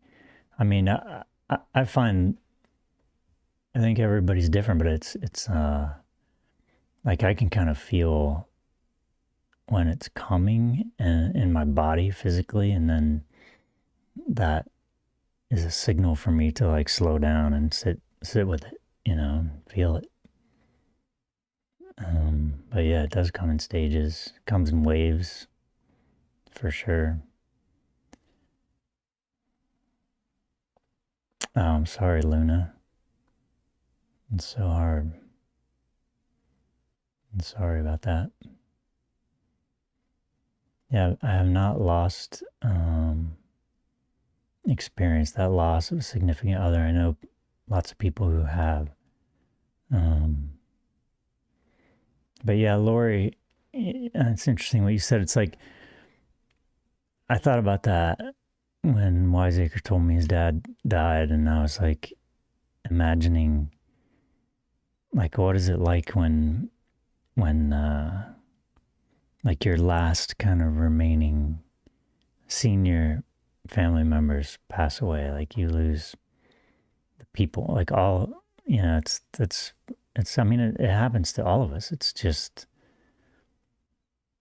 I mean, I find, I think everybody's different, but it's like I can kind of feel when it's coming in my body physically, and then that is a signal for me to like slow down and sit with it, you know, and feel it. But yeah, it does come in stages. It comes in waves, for sure. Oh, I'm sorry, Luna. It's so hard. I'm sorry about that. Yeah, I have not lost experienced that loss of a significant other. I know lots of people who have. But yeah, Lori, it's interesting what you said. It's like, I thought about that when Wiseacre told me his dad died, and I was like imagining, like, what is it like when like your last kind of remaining senior family members pass away, like you lose the people, like all, you know, it's, I mean, it happens to all of us. It's just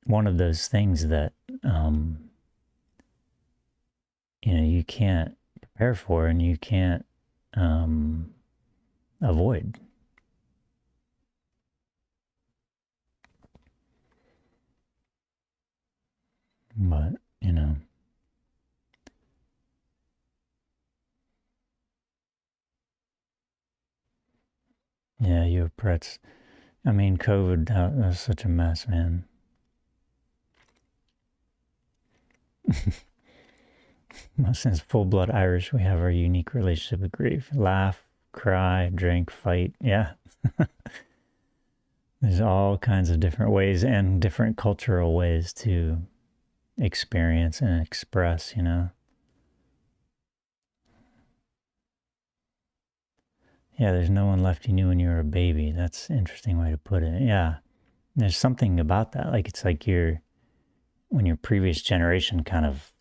one of those things that, you know, you can't prepare for and you can't avoid. But, you know. Yeah, you have Pretz. I mean, COVID, that was such a mess, man. Since full-blood Irish, we have our unique relationship with grief. Laugh, cry, drink, fight. Yeah. There's all kinds of different ways and different cultural ways to experience and express, you know. Yeah, there's no one left you knew when you were a baby. That's an interesting way to put it. Yeah. There's something about that. Like, it's like when your previous generation kind of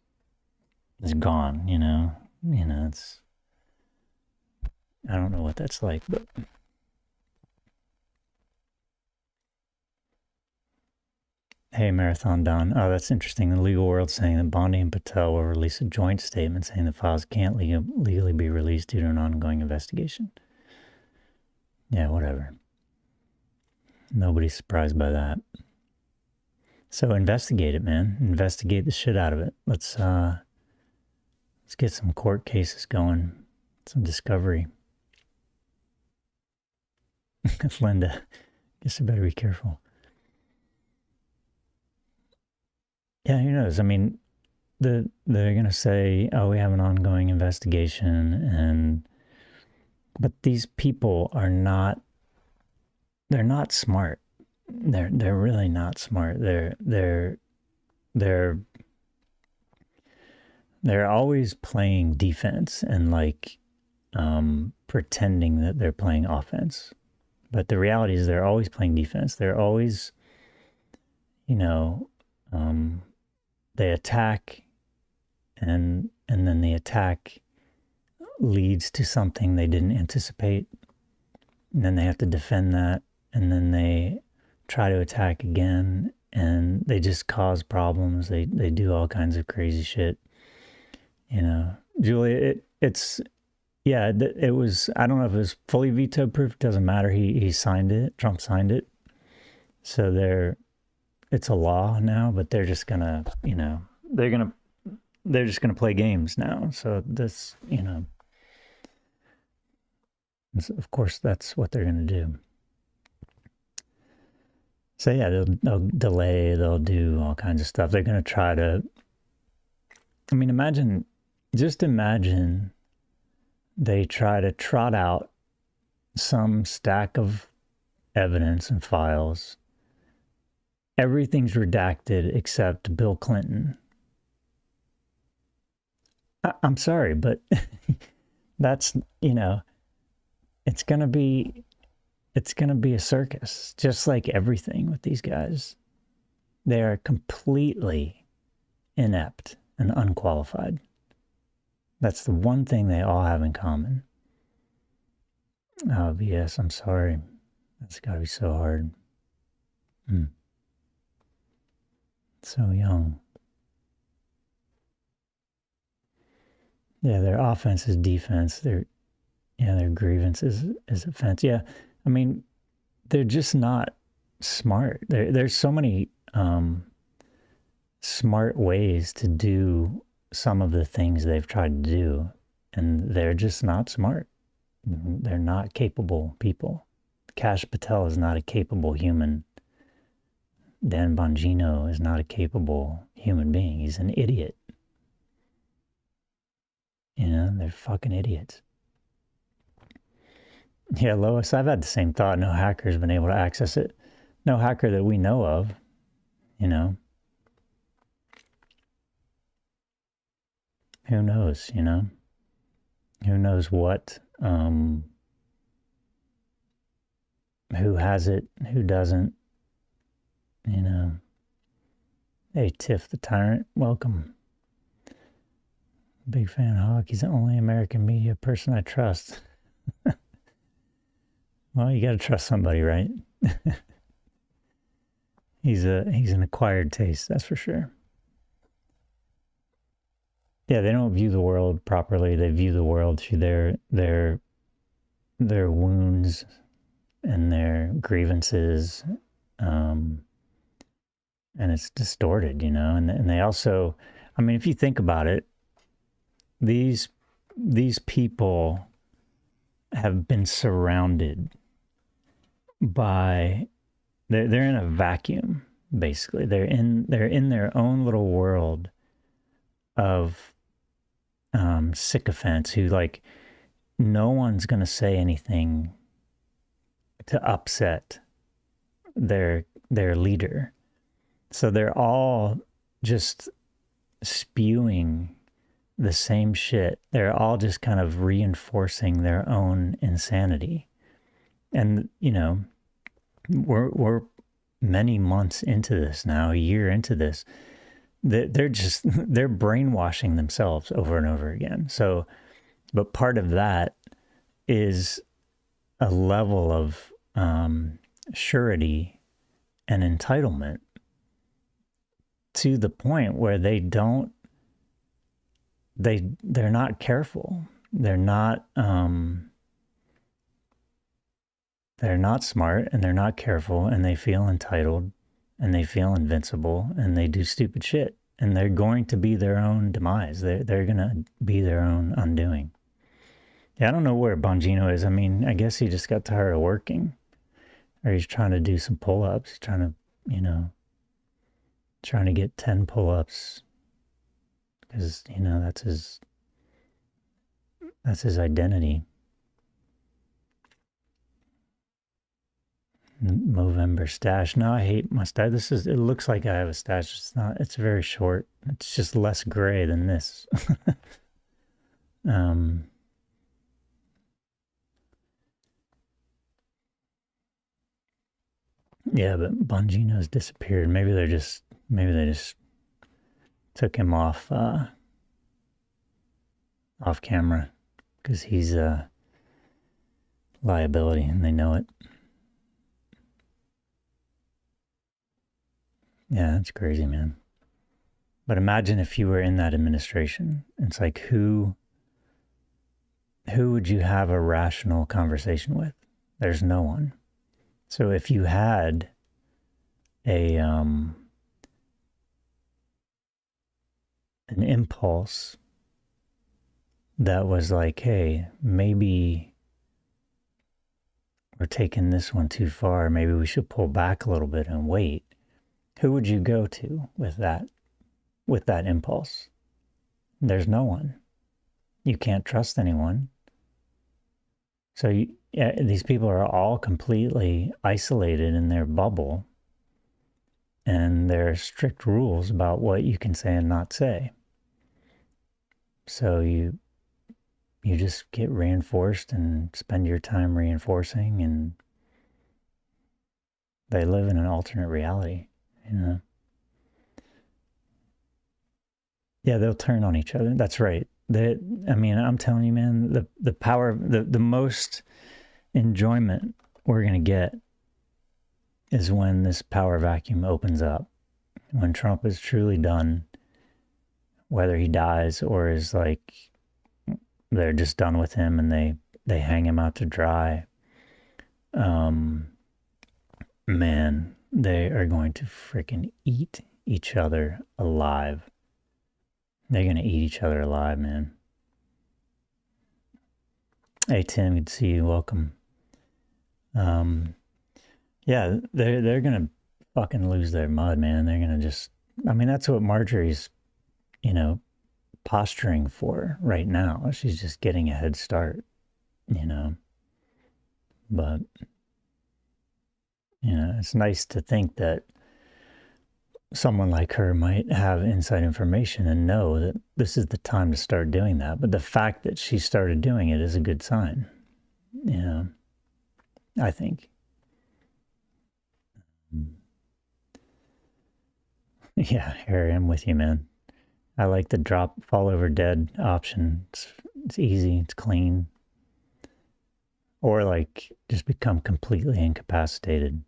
is gone, you know, it's, I don't know what that's like, but. Hey, Marathon Don. Oh, that's interesting. The legal world saying that Bondi and Patel will release a joint statement saying the files can't legally be released due to an ongoing investigation. Yeah, whatever. Nobody's surprised by that. So investigate it, man. Investigate the shit out of it. Let's get some court cases going. Some discovery. Linda, guess I better be careful. Yeah, who knows? I mean, they're going to say, oh, we have an ongoing investigation, but these people are not, they're not smart. They're really not smart. They're always playing defense and like pretending that they're playing offense. But the reality is they're always playing defense. They're always, you know, they attack, and then the attack leads to something they didn't anticipate, and then they have to defend that, and then they try to attack again, and they just cause problems. They do all kinds of crazy shit, you know. Julia, it's yeah, it was, I don't know if it was fully veto proof. It doesn't matter. He signed it. Trump signed it, so it's a law now, but they're just gonna, you know, they're gonna they're just going to play games now. So this, of course, that's what they're going to do. So yeah, they'll delay, they'll do all kinds of stuff. They're going to try to, I mean, imagine they try to trot out some stack of evidence and files. Everything's redacted except Bill Clinton. I'm sorry, but that's, it's going to be a circus, just like everything with these guys. They are completely inept and unqualified. That's the one thing they all have in common. Oh, yes, I'm sorry. That's got to be so hard. So young. Yeah, their offense is defense. Their grievance is offense. Yeah, I mean, they're just not smart. There's so many smart ways to do some of the things they've tried to do, and they're just not smart. They're not capable people. Kash Patel is not a capable human. Dan Bongino is not a capable human being. He's an idiot. They're fucking idiots. Yeah, Lois, I've had the same thought. No hacker's been able to access it. No hacker that we know of, Who knows, Who knows what, who has it, who doesn't, Hey, Tiff the Tyrant, welcome. Big fan of Hawk. He's the only American media person I trust. Well, you got to trust somebody, right? He's an acquired taste, that's for sure. Yeah, they don't view the world properly. They view the world through their wounds and their grievances, and it's distorted, And they also, I mean, if you think about it, these people have been surrounded by, they're in a vacuum, basically. They're in their own little world of sycophants who, like, no one's going to say anything to upset their leader. So they're all just spewing the same shit. They're all just kind of reinforcing their own insanity. And, we're many months into this now, a year into this. They're brainwashing themselves over and over again. So, but part of that is a level of surety and entitlement to the point where they're not careful. They're not smart, and they're not careful, and they feel entitled, and they feel invincible, and they do stupid shit, and they're going to be their own demise. They're going to be their own undoing. Yeah, I don't know where Bongino is. I mean, I guess he just got tired of working, or he's trying to do some pull-ups. He's trying to, trying to get 10 pull-ups, because, that's his identity. Movember stash. No, I hate my stash. It looks like I have a stash. It's not, it's very short. It's just less gray than this. Yeah, but Bongino's disappeared. Maybe they just took him off camera because he's a liability and they know it. Yeah, that's crazy, man. But imagine if you were in that administration. It's like, who would you have a rational conversation with? There's no one. So if you had a an impulse that was like, hey, maybe we're taking this one too far. Maybe we should pull back a little bit and wait. Who would you go to with that impulse? There's no one. You can't trust anyone. So these people are all completely isolated in their bubble, and there are strict rules about what you can say and not say. So you just get reinforced and spend your time reinforcing, and they live in an alternate reality, you know? Yeah, they'll turn on each other. That's right. I'm telling you, man, the power, the most enjoyment we're going to get is when this power vacuum opens up. When Trump is truly done, whether he dies or is like, they're just done with him and they hang him out to dry. Man, they are going to freaking eat each other alive. They're going to eat each other alive, man. Hey, Tim, good to see you. Welcome. Yeah, they're going to fucking lose their mud, man. They're going to just, that's what Marjorie's, posturing for right now. She's just getting a head start, But, it's nice to think that someone like her might have inside information and know that this is the time to start doing that. But the fact that she started doing it is a good sign, I think. Yeah, Harry, I'm with you, man. I like the fall over dead option. It's easy, it's clean. Or like just become completely incapacitated.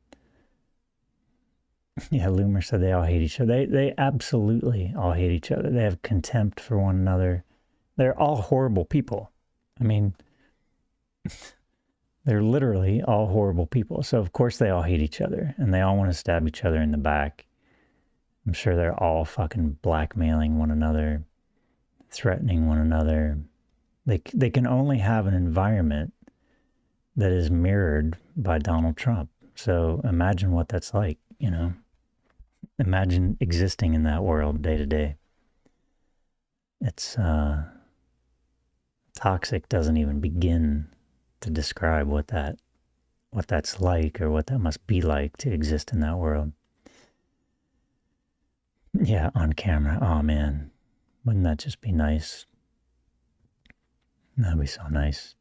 Yeah, Loomer said they all hate each other. They absolutely all hate each other. They have contempt for one another. They're all horrible people. They're literally all horrible people. So of course they all hate each other and they all want to stab each other in the back. I'm sure they're all fucking blackmailing one another, threatening one another. They can only have an environment that is mirrored by Donald Trump. So imagine what that's like, Imagine existing in that world day to day. It's toxic doesn't even begin to describe what that's like or what that must be like to exist in that world. Yeah, on camera. Oh man, wouldn't that just be nice? That'd be so nice.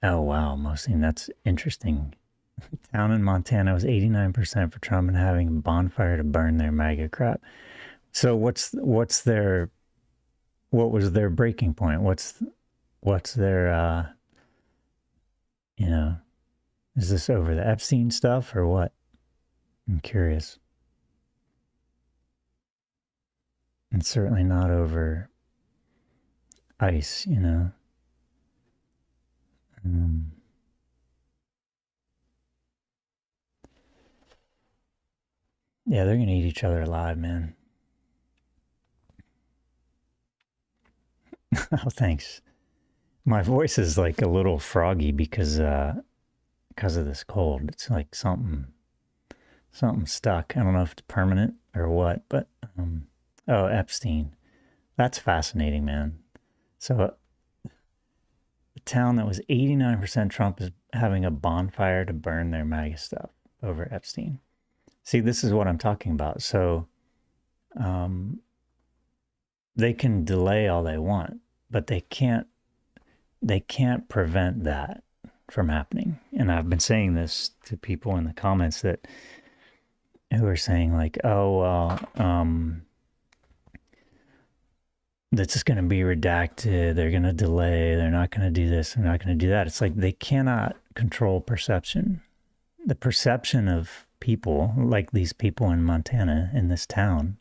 Oh wow, Mosine, that's interesting. Town in Montana was 89% for Trump and having a bonfire to burn their MAGA crap. So what was their breaking point? What's their is this over the Epstein stuff or what? I'm curious. It's certainly not over ICE, Yeah, they're gonna eat each other alive, man. Oh, thanks. My voice is like a little froggy because of this cold. It's like something stuck. I don't know if it's permanent or what, but oh, Epstein. That's fascinating, man. So a town that was 89% Trump is having a bonfire to burn their MAGA stuff over Epstein. See, this is what I'm talking about. So they can delay all they want, but they can't prevent that from happening. And I've been saying this to people in the comments who are saying like, oh, well, that's just going to be redacted. They're going to delay. They're not going to do this. They're not going to do that. It's like they cannot control perception. The perception of people, like these people in Montana, in this town,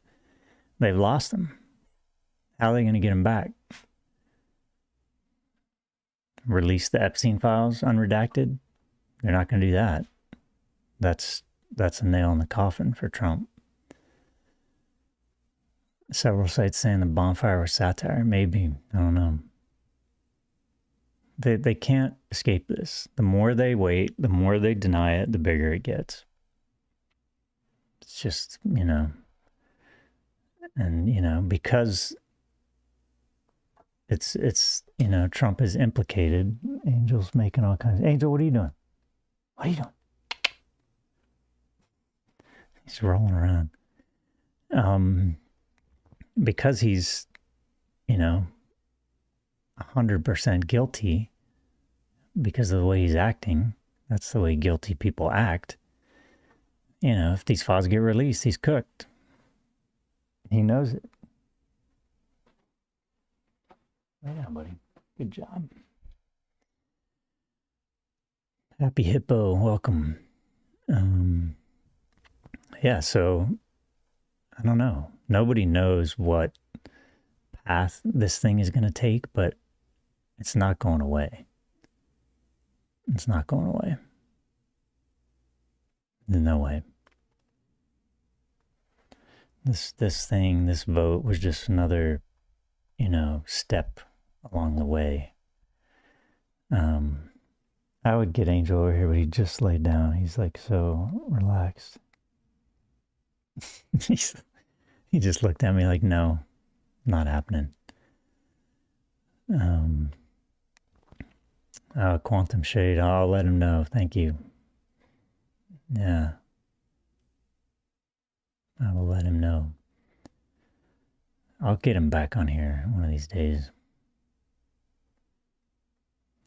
they've lost them. How are they going to get them back? Release the Epstein files unredacted? They're not going to do that. That's a nail in the coffin for Trump. Several sites saying the bonfire was satire. Maybe. I don't know. They can't escape this. The more they wait, the more they deny it, the bigger it gets. It's just, and, because it's, Trump is implicated. Angel's making all kinds of, Angel, what are you doing? What are you doing? He's rolling around. Because he's, 100% guilty because of the way he's acting. That's the way guilty people act. If these files get released, he's cooked. He knows it. Yeah, buddy. Good job. Happy Hippo, welcome. Yeah, so I don't know. Nobody knows what path this thing is going to take, but it's not going away. It's not going away. No way. This vote was just another, step along the way. I would get Angel over here, but he just laid down. He's like so relaxed. He just looked at me like, no, not happening. Quantum Shade, I'll let him know. Thank you. Yeah. I will let him know. I'll get him back on here one of these days.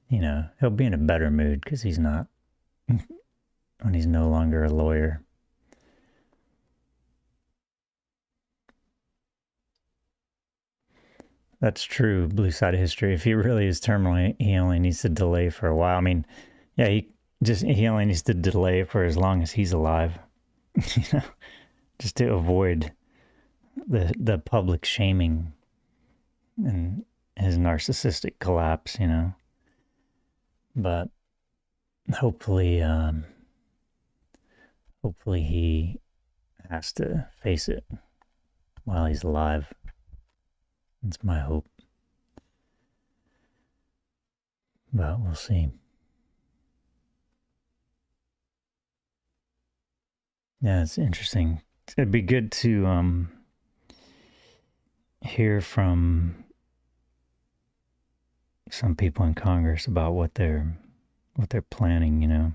He'll be in a better mood because he's not, when he's no longer a lawyer. That's true, Blue Side of History. If he really is terminal, he only needs to delay for a while. I mean, yeah, he only needs to delay for as long as he's alive, just to avoid the public shaming and his narcissistic collapse, But hopefully he has to face it while he's alive. That's my hope. But we'll see. Yeah, it's interesting. It'd be good to hear from some people in Congress about what they're planning,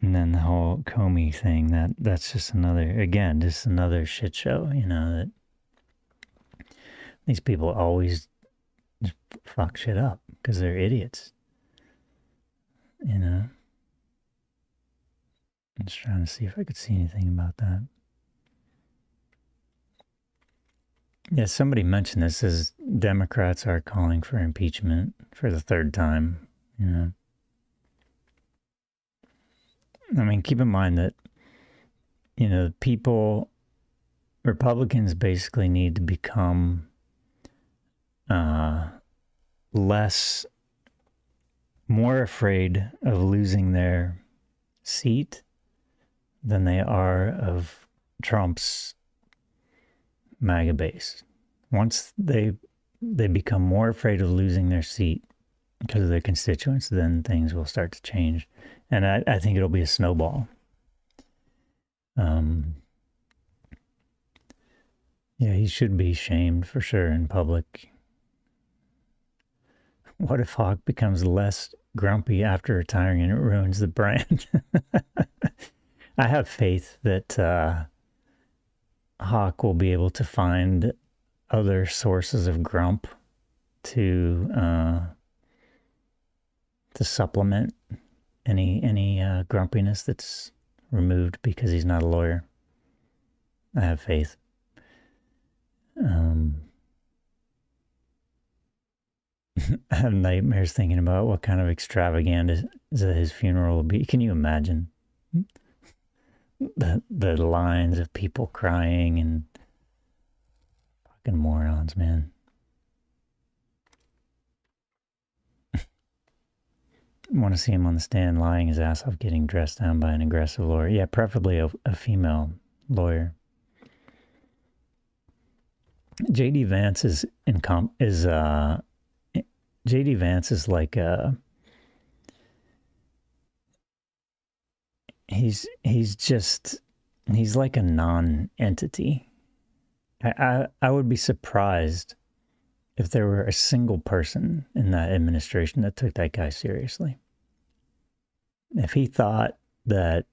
And then the whole Comey thing, that's just another shit show, that these people always just fuck shit up because they're idiots. I'm just trying to see if I could see anything about that. Yeah, somebody mentioned this as Democrats are calling for impeachment for the third time, I mean, keep in mind that, Republicans basically need to become more afraid of losing their seat than they are of Trump's MAGA base. Once they become more afraid of losing their seat because of their constituents, then things will start to change. And I think it'll be a snowball. Yeah, he should be shamed for sure in public. What if Hawk becomes less grumpy after retiring and it ruins the brand? I have faith that Hawk will be able to find other sources of grump to supplement any grumpiness that's removed because he's not a lawyer. I have faith. I have nightmares thinking about what kind of extravaganza his funeral will be. Can you imagine the lines of people crying and fucking morons, man? Want to see him on the stand lying his ass off, getting dressed down by an aggressive lawyer. Yeah, preferably a female lawyer. JD Vance is JD Vance is like he's like a non-entity. I would be surprised if there were a single person in that administration that took that guy seriously. If he thought that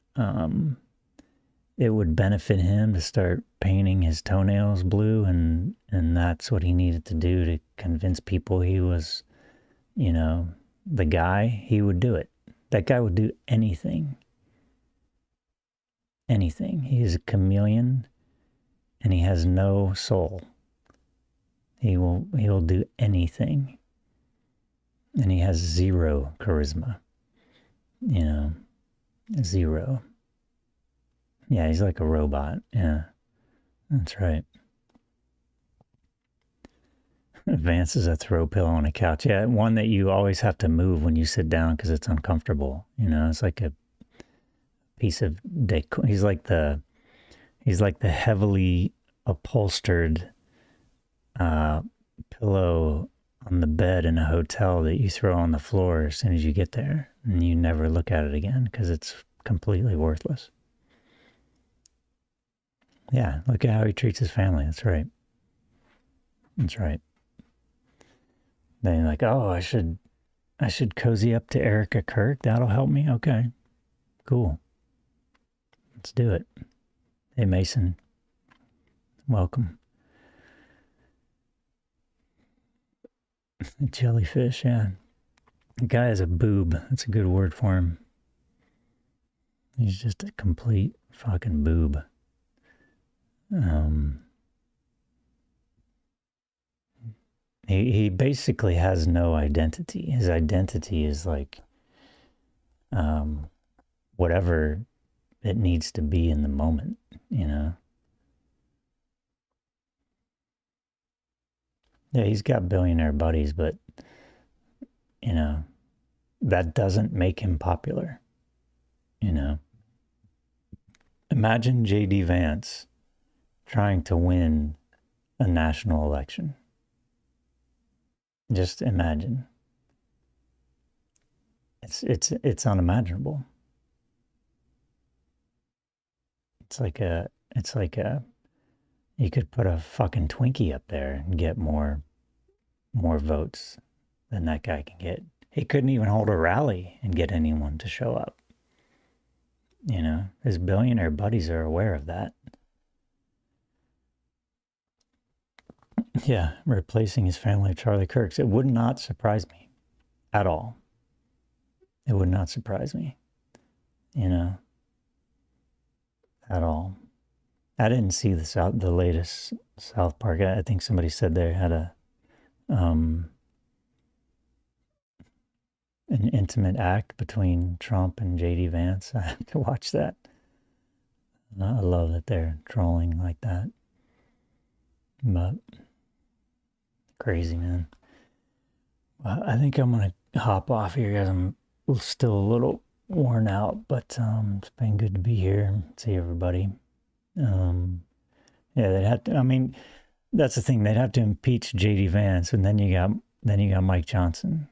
it would benefit him to start painting his toenails blue and that's what he needed to do to convince people he was, the guy, he would do it. That guy would do anything. Anything. He is a chameleon and he has no soul. He'll do anything. And he has zero charisma. Zero. Yeah, he's like a robot. Yeah, that's right. Vance is a throw pillow on a couch. Yeah, one that you always have to move when you sit down because it's uncomfortable. It's like a piece of decor. He's like the heavily upholstered pillow on the bed in a hotel that you throw on the floor as soon as you get there, and you never look at it again because it's completely worthless. Yeah, look at how he treats his family. That's right. That's right. Then you're like, oh, I should cozy up to Erica Kirk. That'll help me. Okay, cool. Let's do it. Hey, Mason. Welcome. Jellyfish, yeah. The guy is a boob. That's a good word for him. He's just a complete fucking boob. He basically has no identity. His identity is like whatever it needs to be in the moment, Yeah, he's got billionaire buddies, but that doesn't make him popular. Imagine JD Vance trying to win a national election. Just imagine. It's unimaginable. It's like you could put a fucking Twinkie up there and get more votes than that guy can get. He couldn't even hold a rally and get anyone to show up. His billionaire buddies are aware of that. Yeah, replacing his family of Charlie Kirk's. It would not surprise me at all. It would not surprise me, at all. I didn't see the latest South Park. I think somebody said they had an intimate act between Trump and JD Vance. I have to watch that. I love that they're trolling like that. But crazy, man. Well, I think I'm gonna hop off here, guys. I'm still a little worn out, but it's been good to be here. See everybody. Yeah, they'd have to. I mean, that's the thing. They'd have to impeach JD Vance, and then you got Mike Johnson.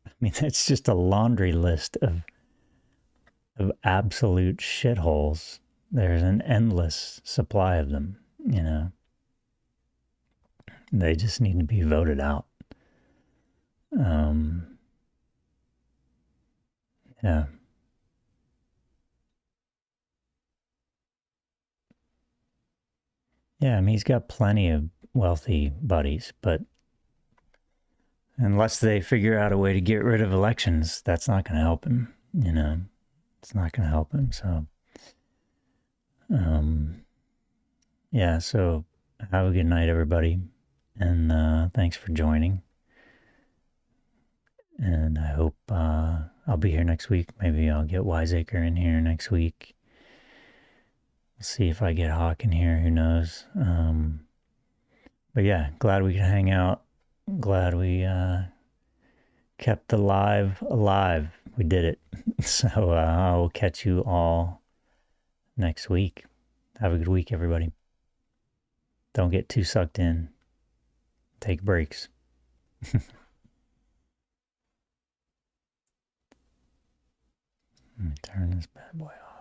I mean, that's just a laundry list of absolute shitholes. There's an endless supply of them. They just need to be voted out. Yeah. Yeah, I mean, he's got plenty of wealthy buddies, but unless they figure out a way to get rid of elections, that's not going to help him, It's not going to help him, so... yeah, so have a good night, everybody. And thanks for joining. And I hope I'll be here next week. Maybe I'll get Wiseacre in here next week. We'll see if I get Hawk in here. Who knows? But yeah, glad we could hang out. Glad we kept the live alive. we did it. So I will catch you all next week. Have a good week, everybody. Don't get too sucked in. Take breaks. Let me turn this bad boy off.